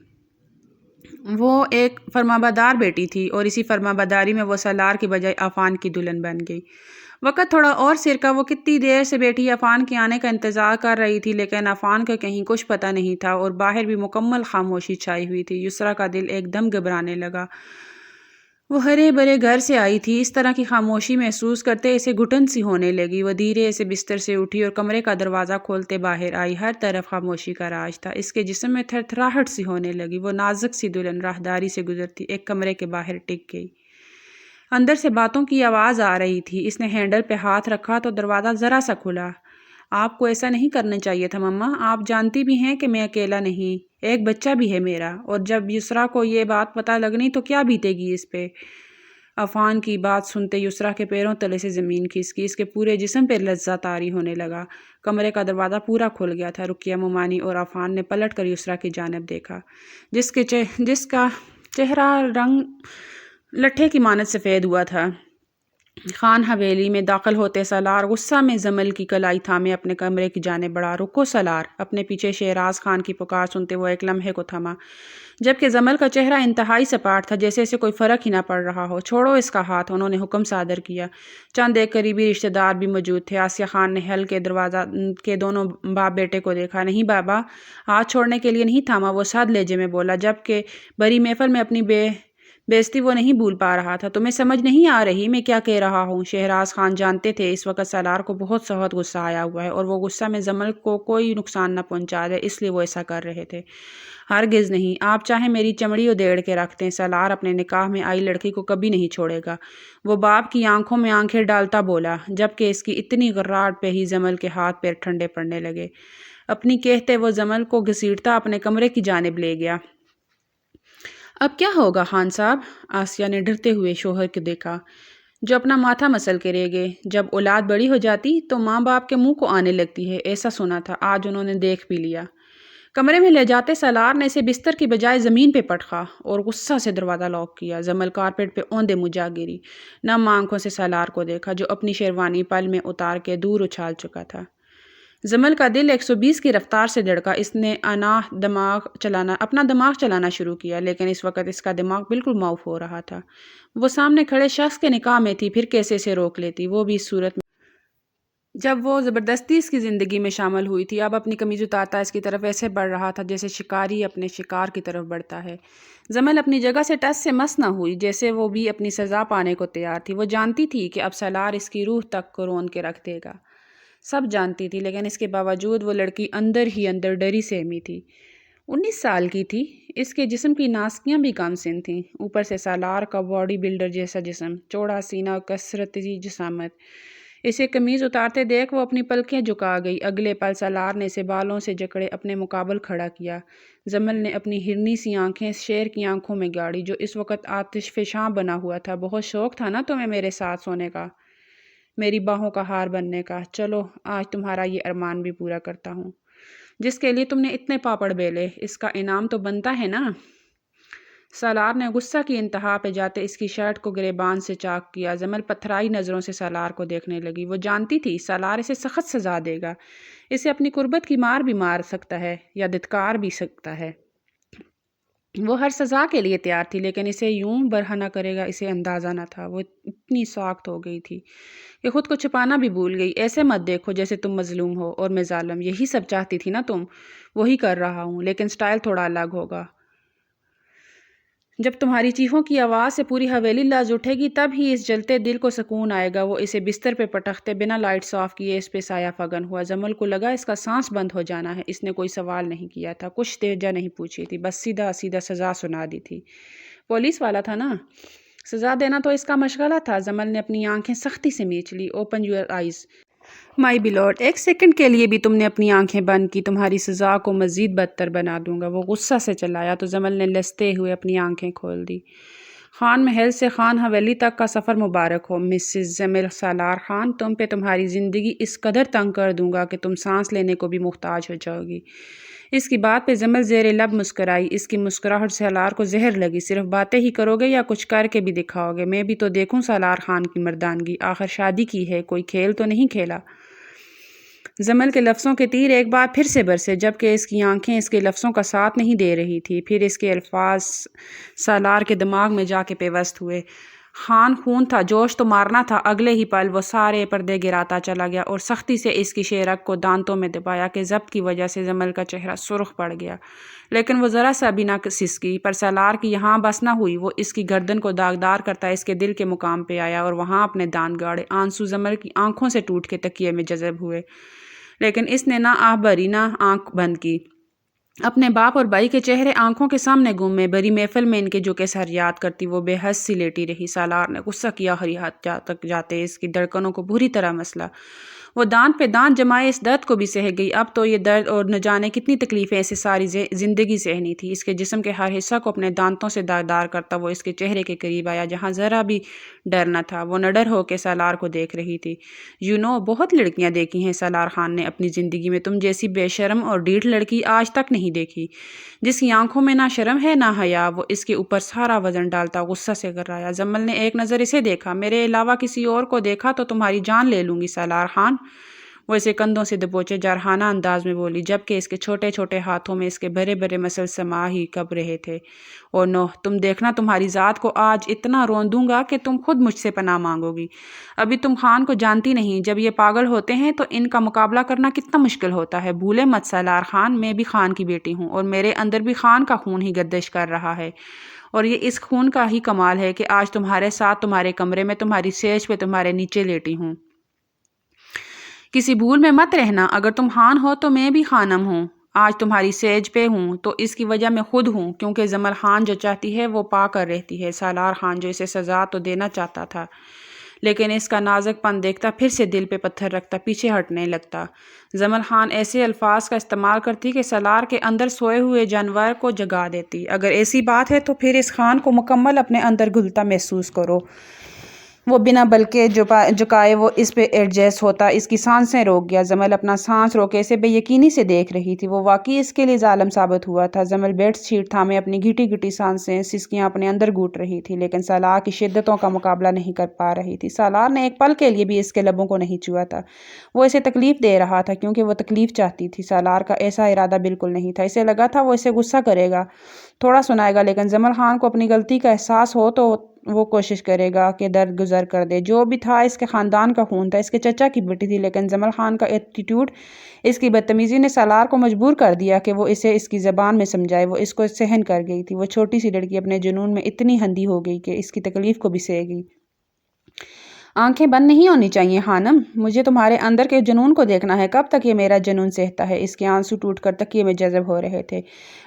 [SPEAKER 1] وہ ایک فرمانبردار بیٹی تھی اور اسی فرمانبرداری میں وہ سالار کی بجائے عفان کی دلہن بن گئی۔ وقت تھوڑا اور سر کا۔ وہ کتنی دیر سے بیٹی عفان کے آنے کا انتظار کر رہی تھی، لیکن عفان کا کہیں کچھ پتہ نہیں تھا اور باہر بھی مکمل خاموشی چھائی ہوئی تھی۔ یسریٰ کا دل ایک دم گھبرانے لگا۔ وہ ہرے بھرے گھر سے آئی تھی۔ اس طرح کی خاموشی محسوس کرتے اسے گھٹن سی ہونے لگی۔ وہ دھیرے سے بستر سے اٹھی اور کمرے کا دروازہ کھولتے باہر آئی۔ ہر طرف خاموشی کا راج تھا۔ اس کے جسم میں تھر تھراہٹ سی ہونے لگی۔ وہ نازک سی دلہن راہداری سے گزرتی ایک کمرے کے باہر ٹک گئی۔ اندر سے باتوں کی آواز آ رہی تھی۔ اس نے ہینڈل پہ ہاتھ رکھا تو دروازہ ذرا سا کھلا۔ آپ کو ایسا نہیں کرنا چاہیے تھا مما، آپ جانتی بھی ہیں کہ میں اکیلا نہیں، ایک بچہ بھی ہے میرا، اور جب یسریٰ کو یہ بات پتہ لگنی تو کیا بیتے گی اس پہ۔ عفان کی بات سنتے یسریٰ کے پیروں تلے سے زمین کھسکی۔ اس کے پورے جسم پہ لرزہ طاری ہونے لگا۔ کمرے کا دروازہ پورا کھل گیا تھا۔ رقیہ ممانی اور عفان نے پلٹ کر یسریٰ کی جانب دیکھا، جس کا چہرہ رنگ لٹھے کی مانند سفید ہوا تھا۔ خان حویلی میں داخل ہوتے سالار غصہ میں جمل کی کلائی تھامے اپنے کمرے کی جانب بڑھا۔ رکو سالار! اپنے پیچھے شہراز خان کی پکار سنتے وہ ایک لمحے کو تھما، جبکہ جمل کا چہرہ انتہائی سپاٹ تھا، جیسے اسے کوئی فرق ہی نہ پڑ رہا ہو۔ چھوڑو اس کا ہاتھ، انہوں نے حکم صادر کیا۔ چند ایک قریبی رشتہ دار بھی موجود تھے۔ آسیہ خان نے حل کے دروازہ کے دونوں باپ بیٹے کو دیکھا۔ نہیں بابا، ہاتھ چھوڑنے کے لیے نہیں تھاما، وہ سادھ لہجے میں بولا، جبکہ بڑی محفل میں اپنی بےعزتی وہ نہیں بھول پا رہا تھا۔ تمہیں سمجھ نہیں آ رہی میں کیا کہہ رہا ہوں؟ شہراز خان جانتے تھے اس وقت سالار کو بہت سخت غصہ آیا ہوا ہے اور وہ غصہ میں جمل کو کوئی نقصان نہ پہنچا دے، اس لیے وہ ایسا کر رہے تھے۔ ہرگز نہیں، آپ چاہیں میری چمڑی ادھیڑ کے رکھ دیں، سالار اپنے نکاح میں آئی لڑکی کو کبھی نہیں چھوڑے گا، وہ باپ کی آنکھوں میں آنکھیں ڈالتا بولا، جبکہ اس کی اتنی غراٹ پہ ہی جمل کے ہاتھ پیر ٹھنڈے پڑنے لگے۔ اپنی کہتے وہ جمل کو گھسیٹتا اپنے کمرے کی جانب لے گیا۔ اب کیا ہوگا خان صاحب؟ آسیہ نے ڈرتے ہوئے شوہر کو دیکھا، جو اپنا ماتھا مسل کے رہ گئے۔ جب اولاد بڑی ہو جاتی تو ماں باپ کے منہ کو آنے لگتی ہے، ایسا سنا تھا، آج انہوں نے دیکھ بھی لیا۔ کمرے میں لے جاتے سالار نے اسے بستر کی بجائے زمین پہ پٹخا اور غصہ سے دروازہ لاک کیا۔ جمل کارپیٹ پہ اوندے منہ جا گری، نم آنکھوں سے سالار کو دیکھا جو اپنی شیروانی پل میں اتار کے دور اچھال چکا تھا۔ جمل کا دل 120 کی رفتار سے دھڑکا۔ اس نے اپنا دماغ چلانا شروع کیا، لیکن اس وقت اس کا دماغ بالکل معاف ہو رہا تھا۔ وہ سامنے کھڑے شخص کے نکاح میں تھی، پھر کیسے اسے روک لیتی، وہ بھی اس صورت میں جب وہ زبردستی اس کی زندگی میں شامل ہوئی تھی۔ اب اپنی قمیض اتارتا اس کی طرف ایسے بڑھ رہا تھا جیسے شکاری اپنے شکار کی طرف بڑھتا ہے۔ جمل اپنی جگہ سے ٹس سے مس نہ ہوئی، جیسے وہ بھی اپنی سزا پانے کو تیار تھی۔ وہ جانتی تھی کہ اب سالار اس کی روح تک کو رون کے رکھ دے گا، سب جانتی تھی، لیکن اس کے باوجود وہ لڑکی اندر ہی اندر ڈری سہمی تھی۔ 19 سال کی تھی، اس کے جسم کی ناسکیاں بھی کم سن تھیں، اوپر سے سالار کا باڈی بلڈر جیسا جسم، چوڑا سینہ اور کثرتی جسامت۔ اسے قمیض اتارتے دیکھ وہ اپنی پلکیں جھکا گئی۔ اگلے پل سالار نے اسے بالوں سے جکڑے اپنے مقابل کھڑا کیا۔ جمل نے اپنی ہرنی سی آنکھیں شیر کی آنکھوں میں گاڑی، جو اس وقت آتش فشاں بنا ہوا تھا۔ بہت شوق تھا نا تمہیں میرے ساتھ سونے کا، میری باہوں کا ہار بننے کا؟ چلو آج تمہارا یہ ارمان بھی پورا کرتا ہوں، جس کے لیے تم نے اتنے پاپڑ بیلے، اس کا انعام تو بنتا ہے نا؟ سالار نے غصہ کی انتہا پہ جاتے اس کی شرٹ کو گریبان سے چاک کیا۔ جمل پتھرائی نظروں سے سالار کو دیکھنے لگی۔ وہ جانتی تھی سالار اسے سخت سزا دے گا، اسے اپنی قربت کی مار بھی مار سکتا ہے یا دھتکار بھی سکتا ہے۔ وہ ہر سزا کے لیے تیار تھی، لیکن اسے یوں برہنہ کرے گا اسے اندازہ نہ تھا۔ وہ اتنی ساخت ہو گئی تھی کہ خود کو چھپانا بھی بھول گئی۔ ایسے مت دیکھو جیسے تم مظلوم ہو اور میں ظالم، یہی سب چاہتی تھی نا تم، وہی کر رہا ہوں، لیکن سٹائل تھوڑا الگ ہوگا۔ جب تمہاری چیخوں کی آواز سے پوری حویلی لرز اٹھے گی، تب ہی اس جلتے دل کو سکون آئے گا۔ وہ اسے بستر پہ پٹختے بنا لائٹس آف کیے اس پہ سایہ فگن ہوا۔ جمل کو لگا اس کا سانس بند ہو جانا ہے۔ اس نے کوئی سوال نہیں کیا تھا، کچھ وجہ نہیں پوچھی تھی، بس سیدھا سیدھا سزا سنا دی تھی۔ پولیس والا تھا نا، سزا دینا تو اس کا مشغلہ تھا۔ جمل نے اپنی آنکھیں سختی سے میچ لی۔ اوپن یور آئیز مائی بیلورڈ، ایک سیکنڈ کے لیے بھی تم نے اپنی آنکھیں بند کی، تمہاری سزا کو مزید بدتر بنا دوں گا۔ وہ غصہ سے چلایا تو جمل نے لستے ہوئے اپنی آنکھیں کھول دی۔ خان محل سے خان حویلی تک کا سفر مبارک ہو مسز جمل سالار خان، تم پہ تمہاری زندگی اس قدر تنگ کر دوں گا کہ تم سانس لینے کو بھی محتاج ہو جاؤ گی۔ اس کی بات پہ جمل زیر لب مسکرائی۔ اس کی مسکراہٹ سالار کو زہر لگی۔ صرف باتیں ہی کرو گے یا کچھ کر کے بھی دکھاؤ گے؟ میں بھی تو دیکھوں سالار خان کی مردانگی، آخر شادی کی ہے، کوئی کھیل تو نہیں کھیلا۔ جمل کے لفظوں کے تیر ایک بار پھر سے برسے، جبکہ اس کی آنکھیں اس کے لفظوں کا ساتھ نہیں دے رہی تھی۔ پھر اس کے الفاظ سالار کے دماغ میں جا کے پیوست ہوئے۔ خان خون تھا، جوش تو مارنا تھا۔ اگلے ہی پل وہ سارے پردے گراتا چلا گیا اور سختی سے اس کی شیرک کو دانتوں میں دبایا کہ ضبط کی وجہ سے جمل کا چہرہ سرخ پڑ گیا، لیکن وہ ذرا سا بھی نہ سسکی۔ پر سالار کی یہاں بس نہ ہوئی، وہ اس کی گردن کو داغدار کرتا اس کے دل کے مقام پہ آیا اور وہاں اپنے دانت گاڑے۔ آنسو جمل کی آنکھوں سے ٹوٹ کے تکیے میں جذب ہوئے، لیکن اس نے نہ آہ بھری نہ آنکھ بند کی۔ اپنے باپ اور بھائی کے چہرے آنکھوں کے سامنے گھومے، بڑی محفل میں ان کے جھکے سر یاد کرتی وہ بے حس سی لیٹی رہی۔ سالار نے غصہ کیا ہری ہاتھ تک جاتے اس کی دھڑکنوں کو بری طرح مسلا۔ وہ دانت پہ دانت جمائے اس درد کو بھی سہ گئی۔ اب تو یہ درد اور نہ جانے کتنی تکلیفیں اسے ساری زندگی سہنی تھی۔ اس کے جسم کے ہر حصہ کو اپنے دانتوں سے داغدار کرتا وہ اس کے چہرے کے قریب آیا جہاں ذرا بھی ڈر نہ تھا۔ وہ نڈر ہو کے سالار کو دیکھ رہی تھی۔ بہت لڑکیاں دیکھی ہیں سالار خان نے اپنی زندگی میں، تم جیسی بے شرم اور ڈھیٹ لڑکی آج تک نہیں دیکھی، جس کی آنکھوں میں نہ شرم ہے نہ حیا۔ وہ اس کے اوپر سارا وزن ڈالتا غصہ سے کرایا۔ جمل نے ایک نظر اسے دیکھا۔ میرے علاوہ کسی اور کو دیکھا تو تمہاری جان لے لوں گی سالار خان، وہ اسے کندھوں سے دبوچے جارحانہ انداز میں بولی، جبکہ اس کے چھوٹے چھوٹے ہاتھوں میں اس کے بھرے بھرے مسل سما ہی کب رہے تھے۔ اور نو، تم دیکھنا تمہاری ذات کو آج اتنا رون دوں گا کہ تم خود مجھ سے پناہ مانگو گی۔ ابھی تم خان کو جانتی نہیں، جب یہ پاگل ہوتے ہیں تو ان کا مقابلہ کرنا کتنا مشکل ہوتا ہے۔ بھولے مت سالار خان، میں بھی خان کی بیٹی ہوں اور میرے اندر بھی خان کا خون ہی گردش کر رہا ہے، اور یہ اس خون کا ہی کمال ہے کہ آج تمہارے ساتھ تمہارے کمرے میں تمہاری سیج پہ تمہارے نیچے لیٹی ہوں۔ کسی بھول میں مت رہنا، اگر تم خان ہو تو میں بھی خانم ہوں۔ آج تمہاری سیج پہ ہوں تو اس کی وجہ میں خود ہوں، کیونکہ جمل خان جو چاہتی ہے وہ پا کر رہتی ہے۔ سالار خان جو اسے سزا تو دینا چاہتا تھا، لیکن اس کا نازک پن دیکھتا پھر سے دل پہ پتھر رکھتا، پیچھے ہٹنے لگتا۔ جمل خان ایسے الفاظ کا استعمال کرتی کہ سالار کے اندر سوئے ہوئے جانور کو جگا دیتی۔ اگر ایسی بات ہے تو پھر اس خان کو مکمل اپنے اندر گھلتا محسوس کرو۔ وہ بنا بلکہ جھکائے وہ اس پہ ایڈجسٹ ہوتا، اس کی سانسیں روک گیا۔ زمل اپنا سانس روکے اسے بے یقینی سے دیکھ رہی تھی۔ وہ واقعی اس کے لیے ظالم ثابت ہوا تھا۔ زمل بیڈ شیٹ تھامے اپنی گھٹی گھٹی سانسیں سسکیاں اپنے اندر گھوٹ رہی تھی، لیکن سالار کی شدتوں کا مقابلہ نہیں کر پا رہی تھی۔ سالار نے ایک پل کے لیے بھی اس کے لبوں کو نہیں چھوا تھا۔ وہ اسے تکلیف دے رہا تھا کیونکہ وہ تکلیف چاہتی تھی۔ سالار کا ایسا ارادہ بالکل نہیں تھا۔ اسے لگا تھا وہ اسے غصہ کرے گا، تھوڑا سنائے گا، لیکن زمل خان کو اپنی غلطی کا احساس ہو تو وہ کوشش کرے گا کہ درد گزر کر دے۔ جو بھی تھا اس کے خاندان کا خون تھا، اس کے چچا کی بیٹی تھی، لیکن زمل خان کا ایٹیٹیوڈ، اس کی بدتمیزی نے سالار کو مجبور کر دیا کہ وہ اسے اس کی زبان میں سمجھائے۔ وہ اس کو سہن کر گئی تھی۔ وہ چھوٹی سی لڑکی اپنے جنون میں اتنی اندھی ہو گئی کہ اس کی تکلیف کو بھی سہہ گئی۔ آنکھیں بند نہیں ہونی چاہیے خانم، مجھے تمہارے اندر کے جنون کو دیکھنا ہے۔ کب تک یہ میرا جنون سہتا ہے؟ اس کے آنسو ٹوٹ کر تکیے میں جذب ہو رہے تھے،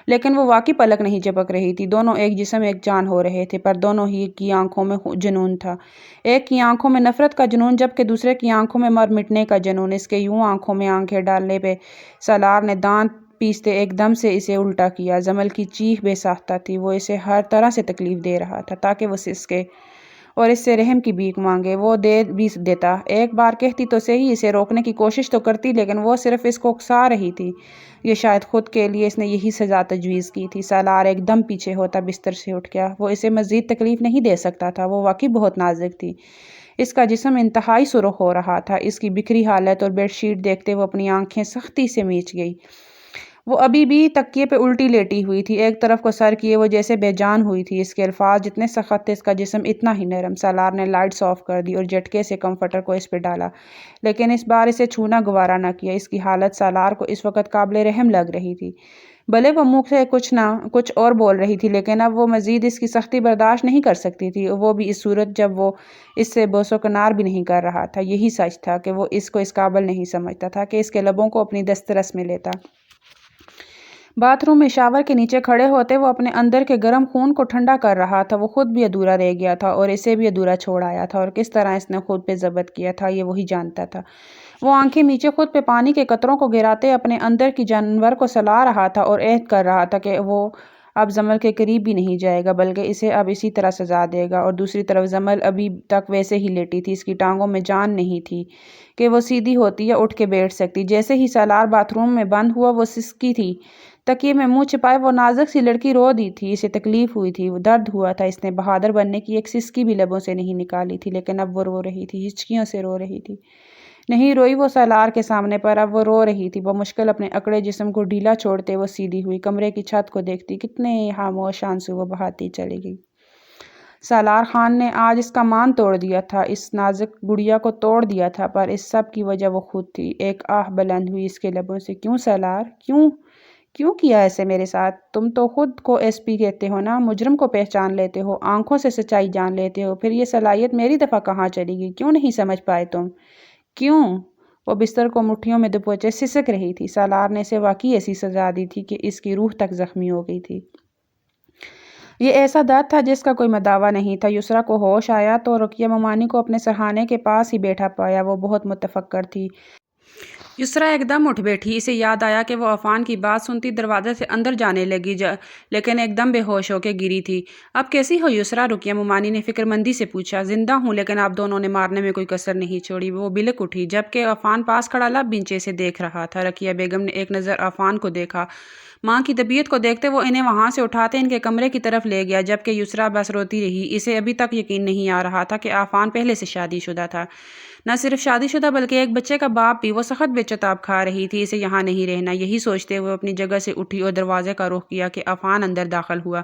[SPEAKER 1] لیکن وہ واقعی پلک نہیں جھپک رہی تھی۔ دونوں ایک جسم ایک جان ہو رہے تھے، پر دونوں ہی کی آنکھوں میں جنون تھا۔ ایک کی آنکھوں میں نفرت کا جنون، جبکہ دوسرے کی آنکھوں میں مر مٹنے کا جنون۔ اس کے یوں آنکھوں میں آنکھیں ڈالنے پہ سالار نے دانت پیستے ایک دم سے اسے الٹا کیا۔ زمل کی چیخ بے ساختہ تھی۔ وہ اسے ہر طرح سے تکلیف دے رہا تھا تاکہ وہ سسکے اور اس سے رحم کی بھیک مانگے۔ وہ دے بھی دیتا، ایک بار کہتی تو صحیح، اسے روکنے کی کوشش تو کرتی، لیکن وہ صرف اس کو اکسا رہی تھی۔ یہ شاید خود کے لیے اس نے یہی سزا تجویز کی تھی۔ سالار ایک دم پیچھے ہوتا بستر سے اٹھ گیا۔ وہ اسے مزید تکلیف نہیں دے سکتا تھا۔ وہ واقعی بہت نازک تھی۔ اس کا جسم انتہائی سرخ ہو رہا تھا۔ اس کی بکھری حالت اور بیڈ شیٹ دیکھتے وہ اپنی آنکھیں سختی سے میچ گئی۔ وہ ابھی بھی تکیے پہ الٹی لیٹی ہوئی تھی، ایک طرف کو سر کیے وہ جیسے بے جان ہوئی تھی۔ اس کے الفاظ جتنے سخت تھے، اس کا جسم اتنا ہی نرم۔ سالار نے لائٹس آف کر دی اور جھٹکے سے کمفرٹر کو اس پہ ڈالا، لیکن اس بار اسے چھونا گوارا نہ کیا۔ اس کی حالت سالار کو اس وقت قابل رحم لگ رہی تھی۔ بھلے وہ منہ سے کچھ اور بول رہی تھی، لیکن اب وہ مزید اس کی سختی برداشت نہیں کر سکتی تھی، وہ بھی اس صورت جب وہ اس سے بوس و کنار بھی نہیں کر رہا تھا۔ یہی سچ تھا کہ وہ اس کو اس قابل نہیں سمجھتا تھا کہ اس کے لبوں کو اپنی دسترس میں لیتا۔ باتھ روم میں شاور کے نیچے کھڑے ہوتے وہ اپنے اندر کے گرم خون کو ٹھنڈا کر رہا تھا۔ وہ خود بھی ادھورا رہ گیا تھا اور اسے بھی ادھورا چھوڑ آیا تھا، اور کس طرح اس نے خود پہ ضبط کیا تھا یہ وہی جانتا تھا۔ وہ آنکھیں نیچے خود پہ پانی کے قطروں کو گراتے اپنے اندر کی جانور کو سلا رہا تھا اور عہد کر رہا تھا کہ وہ اب زمل کے قریب بھی نہیں جائے گا، بلکہ اسے اب اسی طرح سزا دے گا۔ اور دوسری طرف زمل ابھی تک ویسے ہی لیٹی تھی۔ اس کی ٹانگوں میں جان نہیں تھی کہ وہ سیدھی ہوتی یا اٹھ کے بیٹھ سکتی۔ جیسے ہی سالار باتھ روم میں بند ہوا وہ سسکی تھی، تکیے میں منہ چھپائے وہ نازک سی لڑکی رو دی تھی۔ اسے تکلیف ہوئی تھی، درد ہوا تھا۔ اس نے بہادر بننے کی ایک سسکی بھی لبوں سے نہیں نکالی تھی، لیکن اب وہ رو رہی تھی، ہچکیوں سے رو رہی تھی۔ نہیں روئی وہ سالار کے سامنے، پر اب وہ رو رہی تھی۔ وہ مشکل اپنے اکڑے جسم کو ڈھیلا چھوڑتے وہ سیدھی ہوئی، کمرے کی چھت کو دیکھتی کتنے خاموش آنسو وہ بہاتی چلی گئی۔ سالار خان نے آج اس کا مان توڑ دیا تھا، اس نازک گڑیا کو توڑ دیا تھا، پر اس سب کی وجہ وہ خود تھی۔ ایک آہ بلند ہوئی اس کے لبوں سے، کیوں سالار، کیوں کیا ایسے میرے ساتھ؟ تم تو خود کو ایس پی کہتے ہو نا، مجرم کو پہچان لیتے ہو، آنکھوں سے سچائی جان لیتے ہو، پھر یہ صلاحیت میری دفعہ کہاں چلی گئی؟ کیوں نہیں سمجھ پائے تم؟ کیوں؟ وہ بستر کو مٹھیوں میں دبوچے سسک رہی تھی۔ سالار نے اسے واقعی ایسی سزا دی تھی کہ اس کی روح تک زخمی ہو گئی تھی۔ یہ ایسا درد تھا جس کا کوئی مداوا نہیں تھا۔ یسریٰ کو ہوش آیا تو رقیہ ممانی کو اپنے سرہانے کے پاس ہی بیٹھا پایا۔ وہ بہت متفکر تھی۔ یسریٰ ایک دم اٹھ بیٹھی۔ اسے یاد آیا کہ وہ عفان کی بات سنتی دروازے سے اندر جانے لگی، لیکن ایک دم بے ہوش ہو کے گری تھی۔ اب کیسی ہو یسریٰ؟ رقیہ ممانی نے فکر مندی سے پوچھا۔ زندہ ہوں، لیکن آپ دونوں نے مارنے میں کوئی کسر نہیں چھوڑی۔ وہ بلک اٹھی، جبکہ عفان پاس کھڑا لب بینچے سے دیکھ رہا تھا۔ رقیہ بیگم نے ایک نظر عفان کو دیکھا۔ ماں کی طبیعت کو دیکھتے وہ انہیں وہاں سے اٹھاتے ان کے کمرے کی طرف لے گیا، جبکہ یسریٰ بس روتی رہی۔ اسے ابھی تک یقین نہیں آ رہا تھا کہ عفان پہلے سے شادی شدہ تھا، نہ صرف شادی شدہ بلکہ ایک بچے کا باپ بھی۔ وہ سخت بے چتاب کھا رہی تھی، اسے یہاں نہیں رہنا۔ یہی سوچتے ہوئے اپنی جگہ سے اٹھی اور دروازے کا رخ کیا کہ عفان اندر داخل ہوا۔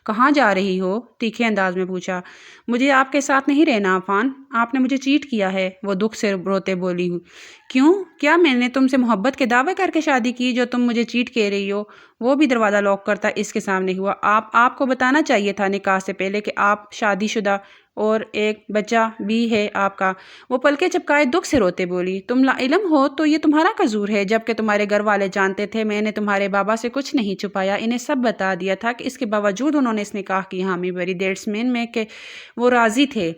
[SPEAKER 1] کہاں جا رہی ہو؟ تیکھے انداز میں پوچھا۔ مجھے آپ کے ساتھ نہیں رہنا عفان، آپ نے مجھے چیٹ کیا ہے، وہ دکھ سے روتے بولی۔ کیوں؟ کیا میں نے تم سے محبت کے دعوے کر کے شادی کی جو تم مجھے چیٹ کہہ رہی ہو؟ وہ بھی دروازہ لاک کرتا اس کے سامنے ہوا۔ آپ کو بتانا چاہیے تھا نکاح سے پہلے کہ آپ شادی شدہ اور ایک بچہ بھی ہے آپ کا، وہ پلکیں چپکائے دکھ سے روتے بولی۔ تم لا علم ہو تو یہ تمہارا قصور ہے، جبکہ تمہارے گھر والے جانتے تھے۔ میں نے تمہارے بابا سے کچھ نہیں چھپایا، انہیں سب بتا دیا تھا کہ اس کے باوجود انہوں نے اس نکاح کی حامی بھری۔ دیٹس مین میں کہ وہ راضی تھے۔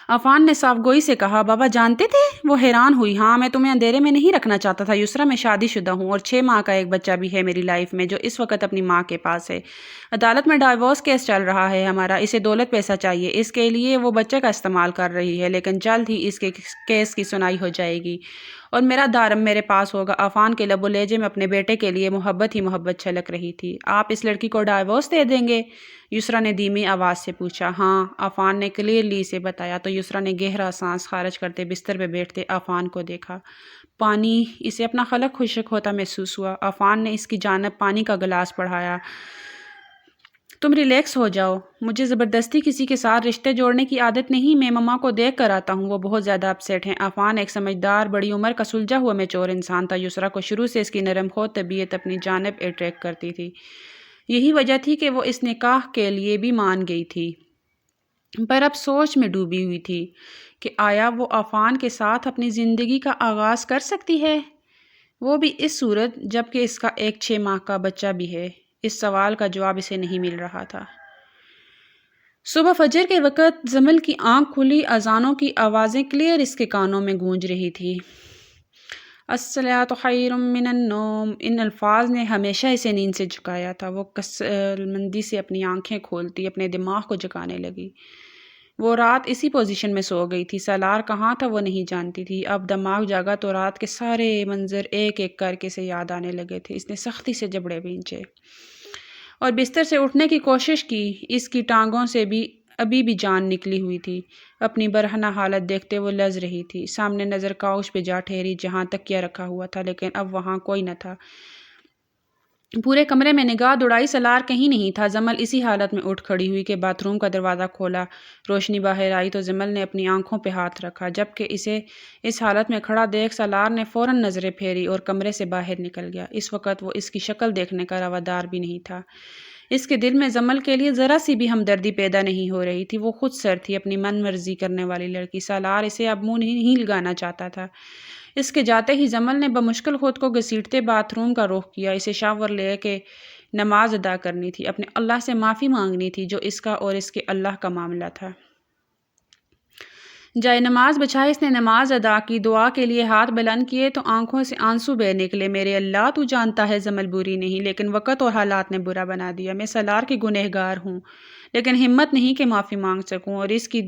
[SPEAKER 1] عفان نے صاف گوئی سے کہا، بابا جانتے تھے؟ وہ حیران ہوئی۔ ہاں، میں تمہیں اندھیرے میں نہیں رکھنا چاہتا تھا یسریٰ، میں شادی شدہ ہوں اور 6 ماہ کا ایک بچہ بھی ہے میری لائف میں جو اس وقت اپنی ماں کے پاس ہے۔ عدالت میں ڈائیورس کیس چل رہا ہے ہمارا، اسے دولت پیسہ چاہیے، اس کے لیے وہ بچے کا استعمال کر رہی ہے، لیکن جلد ہی اس کے کیس کی سنائی ہو جائے گی اور میرا دارم میرے پاس ہوگا۔ عفان کے لب و لہجے میں اپنے بیٹے کے لیے محبت ہی محبت چھلک رہی تھی۔ آپ اس لڑکی کو ڈائیورس دے دیں گے؟ یسریٰ نے دھیمی آواز سے پوچھا۔ ہاں، عفان نے کلیئرلی اسے بتایا۔ تو یسریٰ نے گہرا سانس خارج کرتے بستر پہ بیٹھتے عفان کو دیکھا۔ پانی، اسے اپنا خلق خشک ہوتا محسوس ہوا۔ عفان نے اس کی جانب پانی کا گلاس بڑھایا۔ تم ریلیکس ہو جاؤ، مجھے زبردستی کسی کے ساتھ رشتے جوڑنے کی عادت نہیں، میں مما کو دیکھ کر آتا ہوں، وہ بہت زیادہ اپسیٹ ہیں۔ عفان ایک سمجھدار بڑی عمر کا سلجھا ہوا میچور انسان تھا۔ یسریٰ کو شروع سے اس کی نرم خو طبیعت اپنی جانب اٹریکٹ کرتی تھی۔ یہی وجہ تھی کہ وہ اس نکاح کے لیے بھی مان گئی تھی، پر اب سوچ میں ڈوبی ہوئی تھی کہ آیا وہ عفان کے ساتھ اپنی زندگی کا آغاز کر سکتی ہے، وہ بھی اس صورت جب کہ اس کا ایک 6 ماہ کا بچہ بھی ہے۔ اس سوال کا جواب اسے نہیں مل رہا تھا۔ صبح فجر کے وقت زمل کی آنکھ کھلی، اذانوں کی آوازیں کلیئر اس کے کانوں میں گونج رہی تھی۔ الصلاۃ خیر من النوم، ان الفاظ نے ہمیشہ اسے نیند سے جھکایا تھا۔ وہ کسل مندی سے اپنی آنکھیں کھولتی اپنے دماغ کو جگانے لگی۔ وہ رات اسی پوزیشن میں سو گئی تھی۔ سالار کہاں تھا وہ نہیں جانتی تھی۔ اب دماغ جاگا تو رات کے سارے منظر ایک ایک کر کے سے یاد آنے لگے تھے۔ اس نے سختی سے جبڑے بھینچے اور بستر سے اٹھنے کی کوشش کی۔ اس کی ٹانگوں سے بھی ابھی بھی جان نکلی ہوئی تھی۔ اپنی برہنہ حالت دیکھتے وہ لرز رہی تھی۔ سامنے نظر کاؤچ پہ جا ٹھہری جہاں تکیہ رکھا ہوا تھا، لیکن اب وہاں کوئی نہ تھا۔ پورے کمرے میں نگاہ دوڑائی، سالار کہیں نہیں تھا۔ زمل اسی حالت میں اٹھ کھڑی ہوئی کہ باتھ روم کا دروازہ کھولا، روشنی باہر آئی تو زمل نے اپنی آنکھوں پہ ہاتھ رکھا۔ جبکہ اسے اس حالت میں کھڑا دیکھ سالار نے فوراً نظریں پھیری اور کمرے سے باہر نکل گیا۔ اس وقت وہ اس کی شکل دیکھنے کا روادار بھی نہیں تھا۔ اس کے دل میں زمل کے لیے ذرا سی بھی ہمدردی پیدا نہیں ہو رہی تھی۔ وہ خود سر تھی، اپنی من مرضی کرنے والی لڑکی۔ سالار اسے اب منہ نہیں لگانا چاہتا تھا۔ اس کے جاتے ہی زمل نے بمشکل خود کو گھسیٹتے باتھ روم کا رخ کیا۔ اسے شاور لے کے نماز ادا کرنی تھی، اپنے اللہ سے معافی مانگنی تھی، جو اس کا اور اس کے اللہ کا معاملہ تھا۔ جائے نماز بچھائے اس نے نماز ادا کی، دعا کے لیے ہاتھ بلند کیے تو آنکھوں سے آنسو بہہ نکلے۔ میرے اللہ، تو جانتا ہے زمل بری نہیں، لیکن وقت اور حالات نے برا بنا دیا۔ میں سالار کی گنہگار ہوں، لیکن ہمت نہیں کہ معافی مانگ سکوں اور اس کی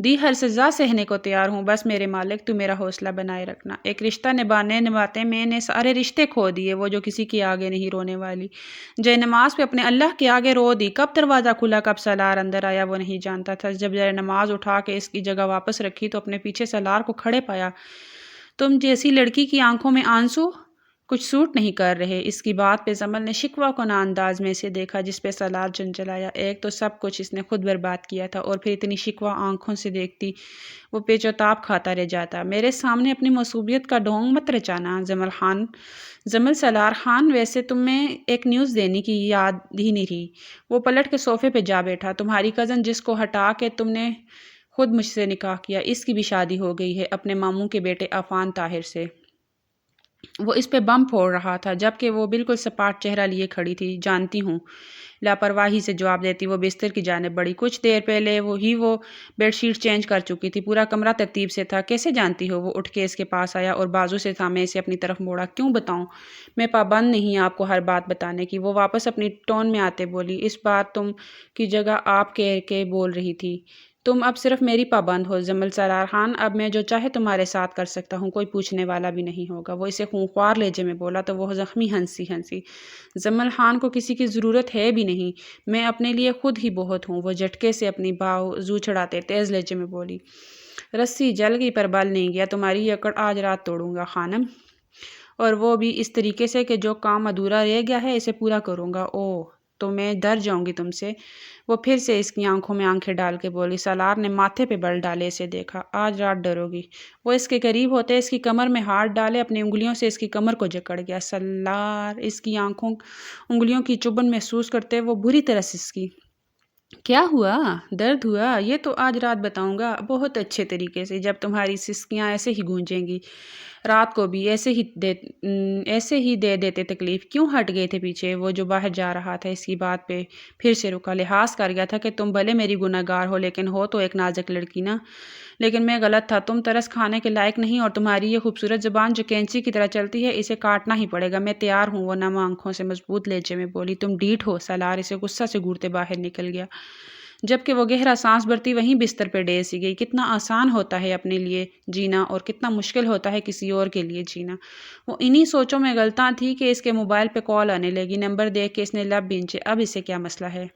[SPEAKER 1] دی ہر سزا سہنے کو تیار ہوں۔ بس میرے مالک، تو میرا حوصلہ بنائے رکھنا۔ ایک رشتہ نبھاتے میں نے سارے رشتے کھو دیے، وہ جو کسی کے آگے نہیں رونے والی۔ جائے نماز پہ اپنے اللہ کے آگے رو دی۔ کب دروازہ کھلا، کب سالار اندر آیا، وہ نہیں جانتا تھا۔ جب جائے نماز اٹھا کے اس کی جگہ واپس رکھی تو اپنے پیچھے سالار کو کھڑے پایا۔ تم جیسی لڑکی کی آنکھوں میں آنسو کچھ سوٹ نہیں کر رہے۔ اس کی بات پہ زمل نے شکوہ کناں انداز میں اسے دیکھا، جس پہ سالار جھنجھلایا۔ ایک تو سب کچھ اس نے خود برباد کیا تھا، اور پھر اتنی شکوہ آنکھوں سے دیکھتی وہ پیچ و تاب کھاتا رہ جاتا۔ میرے سامنے اپنی مصوبیت کا ڈھونگ مت رچانا زمل سالار خان، ویسے تمہیں ایک نیوز دینے کی یاد ہی نہیں رہی۔ وہ پلٹ کے صوفے پہ جا بیٹھا۔ تمہاری کزن جس کو ہٹا کے تم نے خود مجھ سے نکاح کیا، اس کی بھی شادی ہو گئی ہے اپنے ماموں کے بیٹے عفان طاہر سے۔ وہ اس پہ بم پھوڑ رہا تھا، جبکہ وہ بالکل سپاٹ چہرہ لیے کھڑی تھی۔ جانتی ہوں، لاپرواہی سے جواب دیتی وہ بستر کی جانب بڑھی۔ کچھ دیر پہلے وہ بیڈ شیٹ چینج کر چکی تھی، پورا کمرہ ترتیب سے تھا۔ کیسے جانتی ہو؟ وہ اٹھ کے اس کے پاس آیا اور بازو سے تھامے اسے اپنی طرف موڑا۔ کیوں بتاؤں؟ میں پابند نہیں آپ کو ہر بات بتانے کی، وہ واپس اپنی ٹون میں آتے بولی۔ اس بات تم کی جگہ آپ کہہ کے بول رہی تھی۔ تم اب صرف میری پابند ہو زمل سالار خان، اب میں جو چاہے تمہارے ساتھ کر سکتا ہوں، کوئی پوچھنے والا بھی نہیں ہوگا۔ وہ اسے خونخوار لہجے میں بولا تو وہ زخمی ہنسی۔ زمل خان کو کسی کی ضرورت ہے بھی نہیں، میں اپنے لیے خود ہی بہت ہوں۔ وہ جھٹکے سے اپنی بازو چڑھاتے تیز لہجے میں بولی۔ رسی جل گئی پر بل نہیں گیا، تمہاری اکڑ آج رات توڑوں گا خانم، اور وہ بھی اس طریقے سے کہ جو کام ادھورا رہ گیا ہے اسے پورا کروں گا۔ اوہ، تو میں ڈر جاؤں گی تم سے؟ وہ پھر سے اس کی آنکھوں میں آنکھیں ڈال کے بولی۔ سالار نے ماتھے پہ بل ڈالے اسے دیکھا۔ آج رات ڈرو گی؟ وہ اس کے قریب ہوتے اس کی کمر میں ہاتھ ڈالے، اپنی انگلیوں سے اس کی کمر کو جکڑ گیا۔ سالار اس کی انگلیوں کی چبھن محسوس کرتے وہ بری طرح سسکی۔ کیا ہوا؟ درد ہوا؟ یہ تو آج رات بتاؤں گا، بہت اچھے طریقے سے، جب تمہاری سسکیاں ایسے ہی گونجیں گی۔ رات کو بھی ایسے ہی دے دیتے تکلیف، کیوں ہٹ گئے تھے پیچھے؟ وہ جو باہر جا رہا تھا اس کی بات پہ پھر سے رکا، لحاظ کر گیا تھا کہ تم بھلے میری گناہ گار ہو لیکن ہو تو ایک نازک لڑکی نا، لیکن میں غلط تھا، تم ترس کھانے کے لائق نہیں، اور تمہاری یہ خوبصورت زبان جو کینچی کی طرح چلتی ہے اسے کاٹنا ہی پڑے گا، میں تیار ہوں۔ وہ نم آنکھوں سے مضبوط لہجے میں بولی، تم ڈیٹ ہو؟ سالار اسے غصہ سے گھورتے باہر نکل گیا، جبکہ وہ گہرا سانس بھرتی وہیں بستر پہ ڈیگ سی گئی۔ کتنا آسان ہوتا ہے اپنے لیے جینا اور کتنا مشکل ہوتا ہے کسی اور کے لیے جینا۔ وہ انہی سوچوں میں غلطاں تھی کہ اس کے موبائل پہ کال آنے لگی، نمبر دیکھ کے اس نے لب بھینچے، اب اسے کیا مسئلہ ہے؟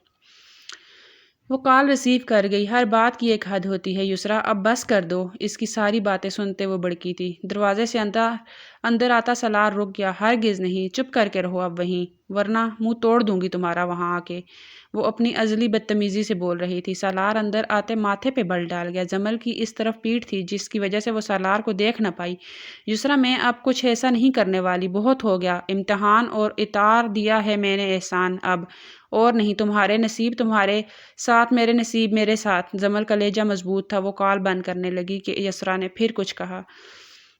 [SPEAKER 1] وہ کال ریسیو کر گئی۔ ہر بات کی ایک حد ہوتی ہے یسریٰ، اب بس کر دو۔ اس کی ساری باتیں سنتے وہ بڑکی تھی۔ دروازے سے اندر آتا سالار رک گیا۔ ہرگز نہیں، چپ کر کے رہو اب وہیں، ورنہ منہ توڑ دوں گی تمہارا وہاں آ کے، وہ اپنی ازلی بدتمیزی سے بول رہی تھی۔ سالار اندر آتے ماتھے پہ بل ڈال گیا۔ جمل کی اس طرف پیٹھ تھی جس کی وجہ سے وہ سالار کو دیکھ نہ پائی۔ یسریٰ میں اب کچھ ایسا نہیں کرنے والی، بہت ہو گیا، امتحان اور اتار دیا ہے میں نے احسان، اب اور نہیں، تمہارے نصیب تمہارے ساتھ، میرے نصیب میرے ساتھ۔ جمل کا لہجہ مضبوط تھا۔ وہ کال بند کرنے لگی کہ یسریٰ نے پھر کچھ کہا،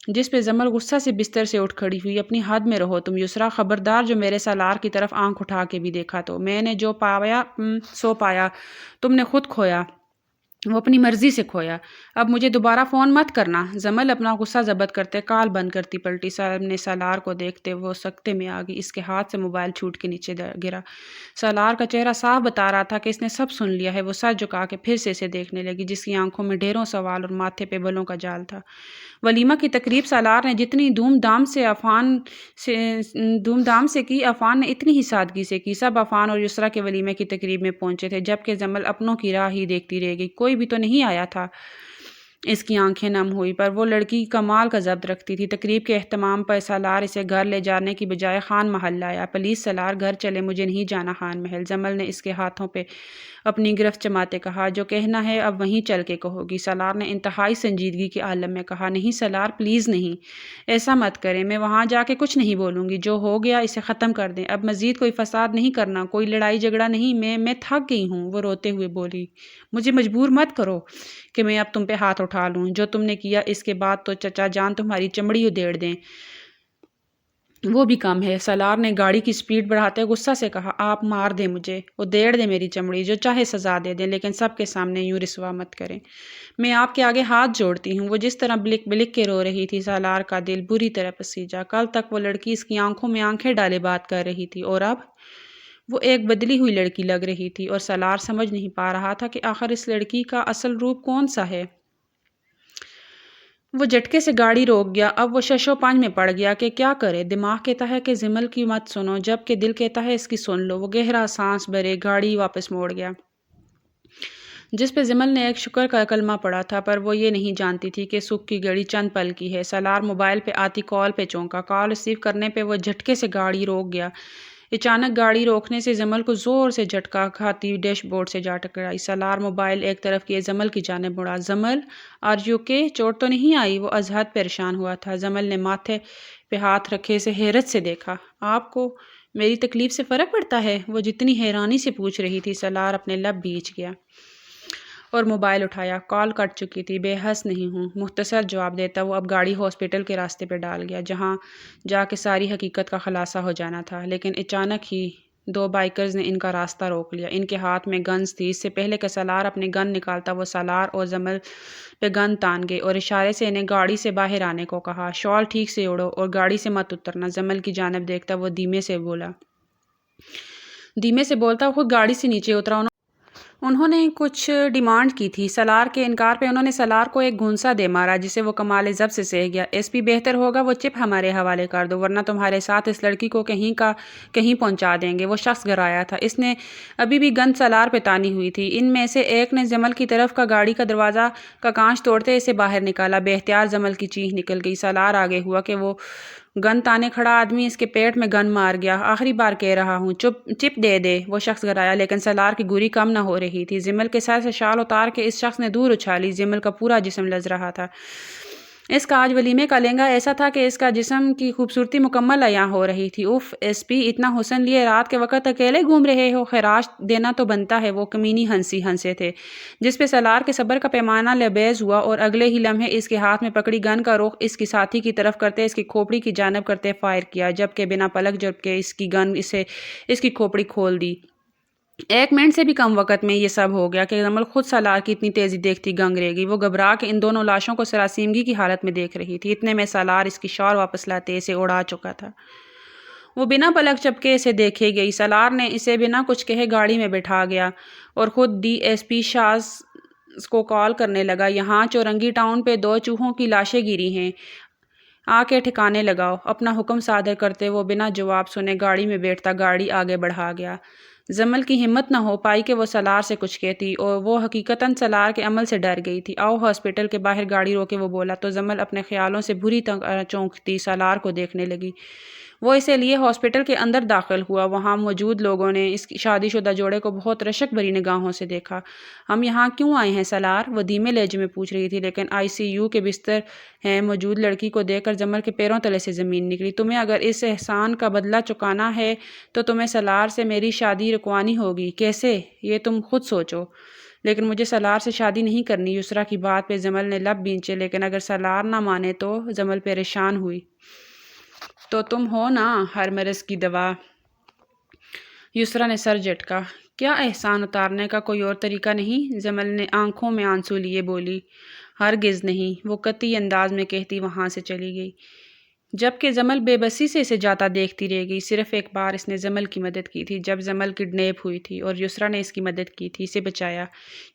[SPEAKER 1] جس پہ جمل غصہ سے بستر سے اٹھ کھڑی ہوئی۔ اپنی حد میں رہو تم یسریٰ، خبردار جو میرے سالار کی طرف آنکھ اٹھا کے بھی دیکھا تو میں نے جو پایا سو پایا، تم نے خود کھویا، وہ اپنی مرضی سے کھویا، اب مجھے دوبارہ فون مت کرنا۔ جمل اپنا غصہ ضبط کرتے کال بند کرتی پلٹی، سامنے سالار کو دیکھتے وہ سکتے میں آ گئی۔ اس کے ہاتھ سے موبائل چھوٹ کے نیچے گرا۔ سالار کا چہرہ صاف بتا رہا تھا کہ اس نے سب سن لیا ہے۔ وہ سر جھکا کے پھر سے اسے دیکھنے لگی، جس کی آنکھوں میں ڈھیروں سوال اور ماتھے پہ بلوں کا جال تھا۔ ولیمہ کی تقریب سالار نے جتنی دھوم دھام سے کی، عفان نے اتنی ہی سادگی سے کی۔ سب عفان اور یسریٰ کے ولیمے کی تقریب میں پہنچے تھے، جبکہ جمل اپنوں کی راہ ہی دیکھتی رہ گئی، کوئی بھی تو نہیں آیا تھا۔ اس کی آنکھیں نم ہوئی، پر وہ لڑکی کمال کا ضبط رکھتی تھی۔ تقریب کے اہتمام پر سالار اسے گھر لے جانے کی بجائے خان محل لایا۔ پلیز سالار گھر چلے، مجھے نہیں جانا خان محل۔ جمل نے اس کے ہاتھوں پہ اپنی گرفت جماتے کہا، جو کہنا ہے اب وہیں چل کے کہو گی۔ سالار نے انتہائی سنجیدگی کے عالم میں کہا، نہیں سالار پلیز نہیں، ایسا مت کریں، میں وہاں جا کے کچھ نہیں بولوں گی، جو ہو گیا اسے ختم کر دیں، اب مزید کوئی فساد نہیں کرنا، کوئی لڑائی جھگڑا نہیں، میں تھک گئی ہوں۔ وہ روتے ہوئے بولی، مجھے مجبور مت کرو کہ میں اب تم پہ ہاتھ اٹھا لوں، جو تم نے کیا اس کے بعد تو چچا جان تمہاری چمڑی ادھیڑ دیں، وہ بھی کم ہے۔ سالار نے گاڑی کی سپیڈ بڑھاتے غصہ سے کہا، آپ مار دیں مجھے، ادھیڑ دیں میری چمڑی، جو چاہے سزا دے دیں، لیکن سب کے سامنے یوں رسوا مت کریں، میں آپ کے آگے ہاتھ جوڑتی ہوں۔ وہ جس طرح بلک بلک کے رو رہی تھی، سالار کا دل بری طرح پسیجا۔ کل تک وہ لڑکی اس کی آنکھوں میں آنکھیں ڈالے بات کر رہی تھی، اور اب وہ ایک بدلی ہوئی لڑکی لگ رہی تھی، اور سالار سمجھ نہیں پا رہا تھا کہ آخر اس لڑکی کا اصل روپ کون سا ہے۔ وہ جھٹکے سے گاڑی روک گیا۔ اب وہ شش و پنج میں پڑ گیا کہ کیا کرے۔ دماغ کہتا ہے کہ جمل کی مت سنو، جبکہ دل کہتا ہے اس کی سن لو۔ وہ گہرا سانس بھرے گاڑی واپس موڑ گیا، جس پہ جمل نے ایک شکر کا کلمہ پڑھا تھا، پر وہ یہ نہیں جانتی تھی کہ سکھ کی گھڑی چند پل کی ہے۔ سالار موبائل پہ آتی کال پہ چونکا۔ کال ریسیو کرنے پہ وہ جھٹکے سے گاڑی روک گیا۔ اچانک گاڑی روکنے سے جمل کو زور سے جھٹکا کھاتی ڈیش بورڈ سے جا ٹکرائی۔ سالار موبائل ایک طرف کیے جمل کی جانب مڑا، جمل آر یو اوکے، چوٹ تو نہیں آئی؟ وہ از حد پریشان ہوا تھا۔ جمل نے ماتھے پہ ہاتھ رکھے اسے حیرت سے دیکھا، آپ کو میری تکلیف سے فرق پڑتا ہے؟ وہ جتنی حیرانی سے پوچھ رہی تھی، سالار اپنے لب بھینچ گیا اور موبائل اٹھایا۔ کال کٹ چکی تھی۔ بے حس نہیں ہوں، مختصر جواب دیتا وہ اب گاڑی ہاسپٹل کے راستے پہ ڈال گیا، جہاں جا کے ساری حقیقت کا خلاصہ ہو جانا تھا۔ لیکن اچانک ہی دو بائیکرز نے ان کا راستہ روک لیا۔ ان کے ہاتھ میں گنز تھی۔ اس سے پہلے کہ سالار اپنے گن نکالتا، وہ سالار اور جمل پہ گن تان گئے اور اشارے سے انہیں گاڑی سے باہر آنے کو کہا۔ شال ٹھیک سے اوڑھو اور گاڑی سے مت اترنا۔ جمل کی جانب دیکھتا وہ دھیمے سے بولتا وہ خود گاڑی سے نیچے اترا۔ انہوں نے کچھ ڈیمانڈ کی تھی۔ سالار کے انکار پہ انہوں نے سالار کو ایک گھونسا دے مارا، جسے وہ کمال ضبط سے سہ گیا۔ ایس پی بہتر ہوگا وہ چپ ہمارے حوالے کر دو، ورنہ تمہارے ساتھ اس لڑکی کو کہیں کا کہیں پہنچا دیں گے۔ وہ شخص گھرایا تھا، اس نے ابھی بھی گن سالار پہ تانی ہوئی تھی۔ ان میں سے ایک نے جمل کی طرف کا گاڑی کا دروازہ کا کانچ توڑتے اسے باہر نکالا۔ بے اختیار جمل کی چیخ نکل گئی۔ سالار آگے ہوا کہ وہ گن تانے کھڑا آدمی اس کے پیٹ میں گن مار گیا۔ آخری بار کہہ رہا ہوں، چپ دے دے۔ وہ شخص گھرایا، لیکن سالار کی گوری کم نہ ہو رہی تھی۔ جمل کے سر سے شال اتار کے اس شخص نے دور اچھالی۔ جمل کا پورا جسم لرز رہا تھا۔ اس کا آج ولیمے کا لہنگا ایسا تھا کہ اس کا جسم کی خوبصورتی مکمل عیاں ہو رہی تھی۔ اف ایس پی اتنا حسن لیے رات کے وقت اکیلے گھوم رہے ہو، خراش دینا تو بنتا ہے۔ وہ کمینی ہنسے تھے جس پہ سالار کے صبر کا پیمانہ لبریز ہوا اور اگلے ہی لمحے اس کے ہاتھ میں پکڑی گن کا رخ اس کی ساتھی کی طرف کرتے اس کی کھوپڑی کی جانب کرتے فائر کیا، جبکہ بنا پلک جھپکے اس کی گن اس کی کھوپڑی کھول دی۔ 1 منٹ سے بھی کم وقت میں یہ سب ہو گیا کہ جمل خود سالار کی اتنی تیزی دیکھتی گنگ رہ گئی۔ وہ گھبرا کے ان دونوں لاشوں کو سراسیمگی کی حالت میں دیکھ رہی تھی۔ اتنے میں سالار اس کی شال واپس لاتے اسے اڑا چکا تھا۔ وہ بنا پلک جھپکے اسے دیکھے گئی۔ سالار نے اسے بنا کچھ کہے گاڑی میں بٹھا گیا اور خود ڈی ایس پی شاز کو کال کرنے لگا، یہاں چورنگی ٹاؤن پہ 2 چوہوں کی لاشیں گری ہیں، آ کے ٹھکانے لگاؤ۔ اپنا حکم صادر کرتے وہ بنا جواب سنے گاڑی میں بیٹھتا گاڑی آگے بڑھا گیا۔ جمل کی ہمت نہ ہو پائی کہ وہ سالار سے کچھ کہتی، اور وہ حقیقتاً سالار کے عمل سے ڈر گئی تھی۔ آؤ ہاسپٹل کے باہر گاڑی روکے وہ بولا تو جمل اپنے خیالوں سے بری طرح چونکتی سالار کو دیکھنے لگی۔ وہ اسے لیے ہاسپٹل کے اندر داخل ہوا۔ وہاں موجود لوگوں نے اس شادی شدہ جوڑے کو بہت رشک بھری نگاہوں سے دیکھا۔ ہم یہاں کیوں آئے ہیں سالار؟ وہ دھیمے لہجے میں پوچھ رہی تھی، لیکن آئی سی یو کے بستر ہیں موجود لڑکی کو دیکھ کر جمل کے پیروں تلے سے زمین نکلی۔ تمہیں اگر اس احسان کا بدلہ چکانا ہے تو تمہیں سالار سے میری شادی رکوانی ہوگی۔ کیسے؟ یہ تم خود سوچو۔ لیکن مجھے سالار سے شادی نہیں کرنی۔ یسریٰ کی بات پہ جمل نے لب بھینچے، لیکن اگر سالار نہ مانے تو؟ جمل پریشان ہوئی۔ تو تم ہو نا ہر مرض کی دوا۔ یسریٰ نے سر جھٹکا۔ کیا احسان اتارنے کا کوئی اور طریقہ نہیں؟ جمل نے آنکھوں میں آنسو لیے بولی۔ ہرگز نہیں، وہ قطعی انداز میں کہتی وہاں سے چلی گئی، جبکہ جمل بے بسی سے اسے جاتا دیکھتی رہ گئی۔ صرف ایک بار اس نے جمل کی مدد کی تھی، جب جمل کڈنیپ ہوئی تھی، اور یسریٰ نے اس کی مدد کی تھی، اسے بچایا،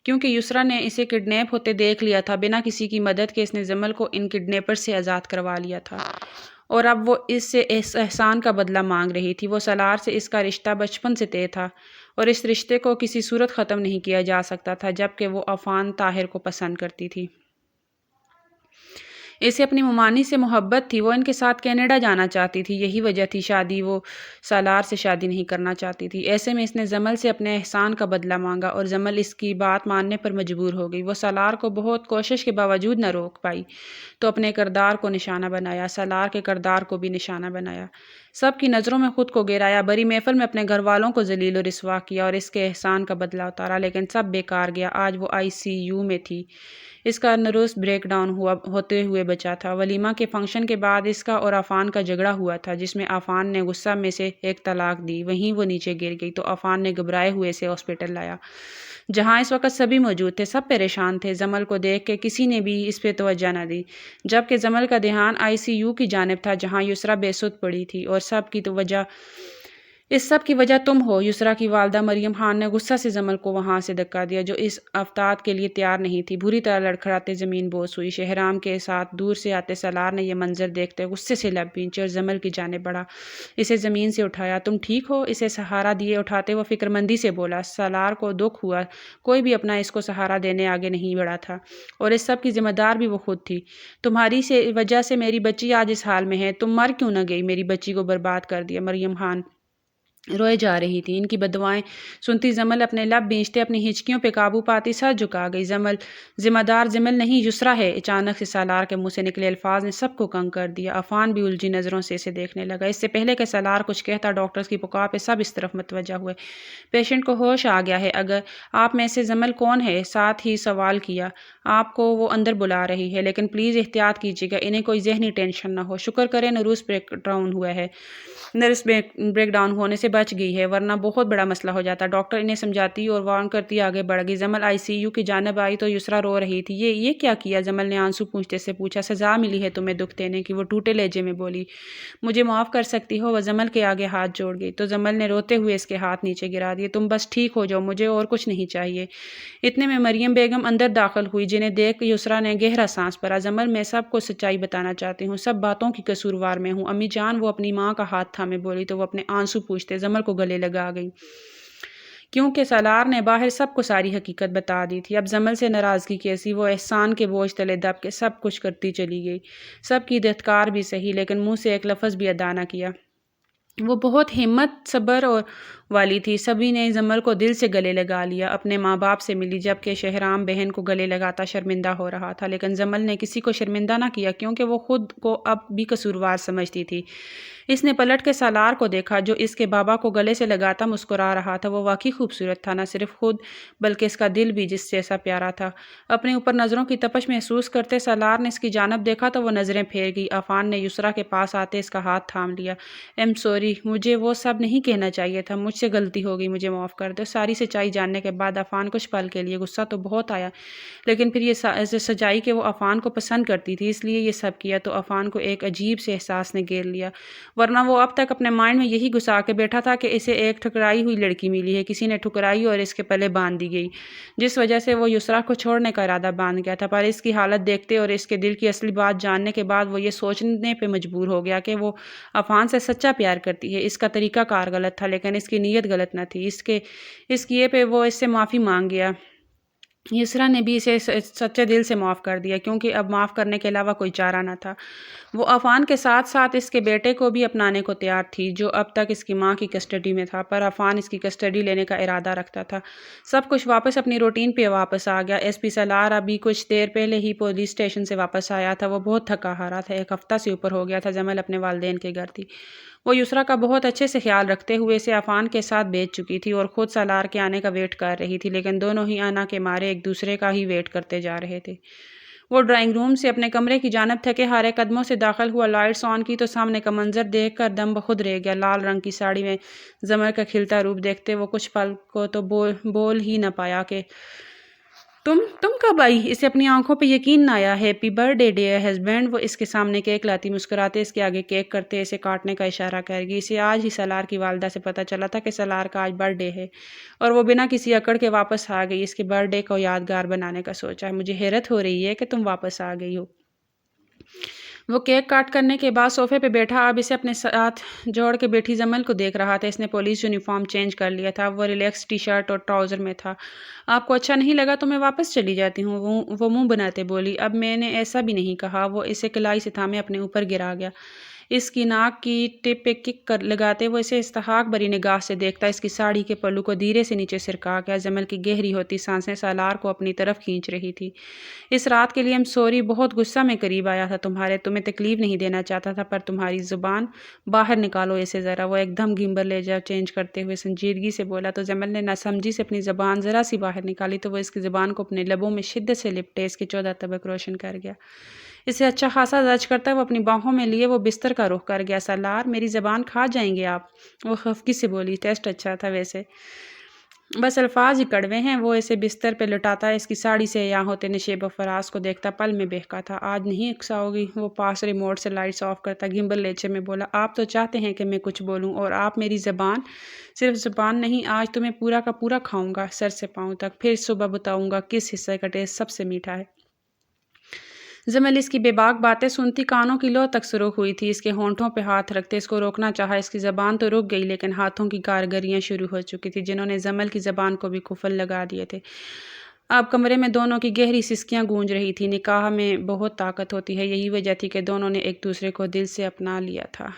[SPEAKER 1] کیونکہ یسریٰ نے اسے کڈنیپ ہوتے دیکھ لیا تھا۔ بنا کسی کی مدد کے اس نے جمل کو ان کڈنیپر سے آزاد کروا لیا تھا، اور اب وہ اس سے اس احسان کا بدلہ مانگ رہی تھی۔ وہ سالار سے اس کا رشتہ بچپن سے طے تھا، اور اس رشتے کو کسی صورت ختم نہیں کیا جا سکتا تھا، جبکہ وہ عفان طاہر کو پسند کرتی تھی۔ اسے اپنی ممانی سے محبت تھی، وہ ان کے ساتھ کینیڈا جانا چاہتی تھی، یہی وجہ تھی شادی وہ سالار سے شادی نہیں کرنا چاہتی تھی۔ ایسے میں اس نے جمل سے اپنے احسان کا بدلہ مانگا، اور جمل اس کی بات ماننے پر مجبور ہو گئی۔ وہ سالار کو بہت کوشش کے باوجود نہ روک پائی تو اپنے کردار کو نشانہ بنایا، سالار کے کردار کو بھی نشانہ بنایا، سب کی نظروں میں خود کو گرایا، بڑی محفل میں اپنے گھر والوں کو ذلیل و رسوا کیا، اور اس کے احسان کا بدلہ اتارا، لیکن سب بیکار گیا۔ آج وہ آئی سی یو میں تھی، اس کا نروس بریک ڈاؤن ہوتے ہوئے بچا تھا۔ ولیمہ کے فنکشن کے بعد اس کا اور عفان کا جھگڑا ہوا تھا، جس میں عفان نے غصہ میں سے ایک طلاق دی، وہیں وہ نیچے گر گئی تو عفان نے گھبرائے ہوئے اسے ہاسپٹل لایا، جہاں اس وقت سبھی موجود تھے۔ سب پریشان تھے۔ جمل کو دیکھ کے کسی نے بھی اس پہ توجہ نہ دی، جبکہ جمل کا دھیان آئی سی یو کی جانب تھا، جہاں یسریٰ بے سدھ پڑی تھی، اور اس سب کی وجہ تم ہو۔ یسریٰ کی والدہ مریم خان نے غصہ سے جمل کو وہاں سے دھکا دیا، جو اس افتاد کے لیے تیار نہیں تھی، بری طرح لڑکھڑاتے زمین بوس ہوئی۔ شہرام کے ساتھ دور سے آتے سالار نے یہ منظر دیکھتے غصے سے لب بھینچے اور جمل کی جانب بڑھا، اسے زمین سے اٹھایا۔ تم ٹھیک ہو؟ اسے سہارا دیے اٹھاتے وہ فکرمندی سے بولا۔ سالار کو دکھ ہوا، کوئی بھی اپنا اس کو سہارا دینے آگے نہیں بڑھا تھا، اور اس سب کی ذمہ دار بھی وہ خود تھی۔ تمہاری وجہ سے میری بچی آج اس حال میں ہے، تم مر کیوں نہ گئی؟ میری بچی کو برباد کر دیا۔ مریم خان روئے جا رہی تھی، ان کی بددعائیں سنتی جمل اپنے لب بھینچتے اپنی ہچکیوں پہ قابو پاتی سر جھکا گئی۔ جمل ذمہ دار جمل نہیں، یسریٰ ہے۔ اچانک سے سالار کے منہ سے نکلے الفاظ نے سب کو کنگ کر دیا۔ عفان بھی الجھی نظروں سے اسے دیکھنے لگا۔ اس سے پہلے کہ سالار کچھ کہتا، ڈاکٹرز کی پکار پہ سب اس طرف متوجہ ہوئے۔ پیشنٹ کو ہوش آ گیا ہے، اگر آپ میں سے جمل کون ہے؟ ساتھ ہی سوال کیا۔ آپ کو وہ اندر بلا رہی ہے، لیکن پلیز احتیاط کیجیے گا، انہیں کوئی ذہنی ٹینشن نہ ہو۔ شکر کریں نروس بریک ڈاؤن ہونے سے بچ گئی ہے، ورنہ بہت بڑا مسئلہ ہو جاتا۔ ڈاکٹر انہیں سمجھاتی اور وارن کرتی آگے بڑھ گئی۔ جمل آئی سی یو کی جانب آئی تو یسریٰ رو رہی تھی۔ یہ کیا کیا؟ جمل نے آنسو پوچھتے سے پوچھا۔ سزا ملی ہے تمہیں دکھ دینے کی، وہ ٹوٹے لہجے میں بولی۔ مجھے معاف کر سکتی ہو؟ وہ جمل کے آگے ہاتھ جوڑ گئی تو جمل نے روتے ہوئے اس کے ہاتھ نیچے گرا دیے۔ تم بس ٹھیک ہو جاؤ، مجھے اور کچھ نہیں چاہیے۔ اتنے میں مریم بیگم اندر داخل ہوئی، جنہیں دیکھ یسریٰ نے گہرا سانس بھرا۔ جمل میں سب کو سچائی بتانا چاہتی ہوں، سب باتوں کی قصوروار میں ہوں۔ امی جان، وہ اپنی ماں کا ہاتھ تھامے بولی تو وہ اپنے آنسو پوچھتے جمل کو گلے لگا گئی، کیونکہ سالار نے باہر سب کو ساری حقیقت بتا دی تھی۔ اب جمل سے ناراضگی کیسی؟ وہ احسان کے بوجھ تلے دب کے سب کچھ کرتی چلی گئی، سب کی دھتکار بھی سہی، لیکن منہ سے ایک لفظ بھی ادا نہ کیا۔ وہ بہت ہمت صبر اور والی تھی۔ سبھی نے جمل کو دل سے گلے لگا لیا، اپنے ماں باپ سے ملی، جبکہ شہرام بہن کو گلے لگاتا شرمندہ ہو رہا تھا، لیکن جمل نے کسی کو شرمندہ نہ کیا کیونکہ وہ خود کو اب بھی قصوروار سمجھتی تھی۔ اس نے پلٹ کے سالار کو دیکھا جو اس کے بابا کو گلے سے لگاتا مسکرا رہا تھا۔ وہ واقعی خوبصورت تھا، نہ صرف خود بلکہ اس کا دل بھی جس جیسا پیارا تھا۔ اپنے اوپر نظروں کی تپش محسوس کرتے سالار نے اس کی جانب دیکھا تو وہ نظریں پھیر گئی۔ عفان نے یسریٰ کے پاس آتے اس کا ہاتھ تھام لیا۔ سوری، مجھے وہ سب نہیں کہنا چاہیے تھا، مجھ سے غلطی ہو گئی، مجھے معاف کر دو۔ ساری سچائی جاننے کے بعد عفان کچھ پل کے لیے غصہ تو بہت آیا، لیکن پھر یہ سچائی کہ وہ عفان کو پسند کرتی تھی اس لیے یہ سب کیا، تو عفان کو ایک عجیب سے احساس نے گھیر لیا، ورنہ وہ اب تک اپنے مائنڈ میں یہی گھسا کے بیٹھا تھا کہ اسے ایک ٹھکرائی ہوئی لڑکی ملی ہے، کسی نے ٹھکرائی اور اس کے پلے باندھ دی گئی، جس وجہ سے وہ یسریٰ کو چھوڑنے کا ارادہ باندھ گیا تھا۔ پر اس کی حالت دیکھتے اور اس کے دل کی اصلی بات جاننے کے بعد وہ یہ سوچنے پہ مجبور ہو گیا کہ وہ عفان سے سچا پیار کرتی ہے۔ اس کا طریقہ کار غلط تھا لیکن اس کی نیت غلط نہ تھی۔ اس کیے پہ وہ اس سے معافی مانگ گیا۔ یسریٰ نے بھی اسے سچے دل سے معاف کر دیا کیونکہ اب معاف کرنے کے علاوہ کوئی چارہ نہ تھا۔ وہ عفان کے ساتھ ساتھ اس کے بیٹے کو بھی اپنانے کو تیار تھی جو اب تک اس کی ماں کی کسٹڈی میں تھا، پر عفان اس کی کسٹڈی لینے کا ارادہ رکھتا تھا۔ سب کچھ واپس اپنی روٹین پہ واپس آ گیا۔ ایس پی سالار ابھی کچھ دیر پہلے ہی پولیس اسٹیشن سے واپس آیا تھا۔ وہ بہت تھکا ہارا تھا، ایک ہفتہ سے اوپر ہو گیا تھا جمل اپنے والدین کے گھر تھی۔ وہ یسریٰ کا بہت اچھے سے خیال رکھتے ہوئے اسے عفان کے ساتھ بھیج چکی تھی اور خود سالار کے آنے کا ویٹ کر رہی تھی، لیکن دونوں ہی انا کے مارے ایک دوسرے کا ہی ویٹ کرتے جا رہے تھے۔ وہ ڈرائنگ روم سے اپنے کمرے کی جانب تھکے ہارے قدموں سے داخل ہوا، لائٹس آن کی تو سامنے کا منظر دیکھ کر دم بخود رہ گیا۔ لال رنگ کی ساڑی میں زمر کا کھلتا روپ دیکھتے وہ کچھ پل کو تو بول ہی نہ پایا کہ تم کب آئی؟ اسے اپنی آنکھوں پہ یقین نہ آیا۔ Happy birth day dear husband, وہ اس کے سامنے کیک لاتی مسکراتے اس کے آگے کیک کرتے اسے کاٹنے کا اشارہ کر گئی۔ اسے آج ہی سالار کی والدہ سے پتہ چلا تھا کہ سالار کا آج برتھ ڈے ہے اور وہ بنا کسی اکڑ کے واپس آ گئی۔ اس کے برتھ ڈے کو یادگار بنانے کا سوچا ہے۔ مجھے حیرت ہو رہی ہے کہ تم واپس آ گئی ہو۔ وہ کیک کاٹ کرنے کے بعد صوفے پہ بیٹھا اب اسے اپنے ساتھ جوڑ کے بیٹھی جمل کو دیکھ رہا تھا۔ اس نے پولیس یونیفارم چینج کر لیا تھا، وہ ریلیکس ٹی شرٹ اور ٹراؤزر میں تھا۔ آپ کو اچھا نہیں لگا تو میں واپس چلی جاتی ہوں، وہ منہ بناتے بولی۔ اب میں نے ایسا بھی نہیں کہا۔ وہ اسے کلائی سے تھامے اپنے اوپر گرا گیا، اس کی ناک کی ٹپ پہ کک لگاتے وہ اسے استحقاق بری نگاہ سے دیکھتا، اس کی ساڑی کے پلو کو دھیرے سے نیچے سرکا گیا۔ جمل کی گہری ہوتی سانسیں سالار کو اپنی طرف کھینچ رہی تھی۔ اس رات کے لیے سوری، بہت غصہ میں قریب آیا تھا تمہیں تکلیف نہیں دینا چاہتا تھا، پر تمہاری زبان باہر نکالو اسے ذرا۔ وہ ایک دم گمبر لیجر چینج کرتے ہوئے سنجیدگی سے بولا تو جمل نے ناسمجھی سے اپنی زبان ذرا سی باہر نکالی تو وہ اس کی زبان کو اپنے لبوں میں شدت سے لپٹے اس کے 14 طبق روشن کر گیا۔ اسے اچھا خاصا زج کرتا وہ اپنی باہوں میں لیے وہ بستر کا رخ کر گیا۔ سالار، میری زبان کھا جائیں گے آپ، وہ خفگی سے بولی۔ ٹیسٹ اچھا تھا ویسے، بس الفاظ ہی کڑوے ہیں۔ وہ اسے بستر پہ لٹاتا اس کی ساڑی سے عیاں ہوتے نشیب و فراز کو دیکھتا پل میں بہکا تھا۔ آج نہیں اکساؤ گی؟ وہ پاس ریموٹ سے لائٹس آف کرتا گمبل لیچر میں بولا۔ آپ تو چاہتے ہیں کہ میں کچھ بولوں اور آپ میری زبان، صرف زبان نہیں، آج تمہیں پورا کا پورا کھاؤں گا سر سے پاؤں تک، پھر صبح بتاؤں گا کس حصے کا ٹیسٹ سب سے میٹھا ہے۔ جمل اس کی بے باک باتیں سنتی کانوں کی لو تک سرخ ہوئی تھی۔ اس کے ہونٹوں پہ ہاتھ رکھتے اس کو روکنا چاہا، اس کی زبان تو رک گئی لیکن ہاتھوں کی کارگریاں شروع ہو چکی تھی جنہوں نے جمل کی زبان کو بھی قفل لگا دیے تھے۔ اب کمرے میں دونوں کی گہری سسکیاں گونج رہی تھی۔ نکاح میں بہت طاقت ہوتی ہے، یہی وجہ تھی کہ دونوں نے ایک دوسرے کو دل سے اپنا لیا تھا۔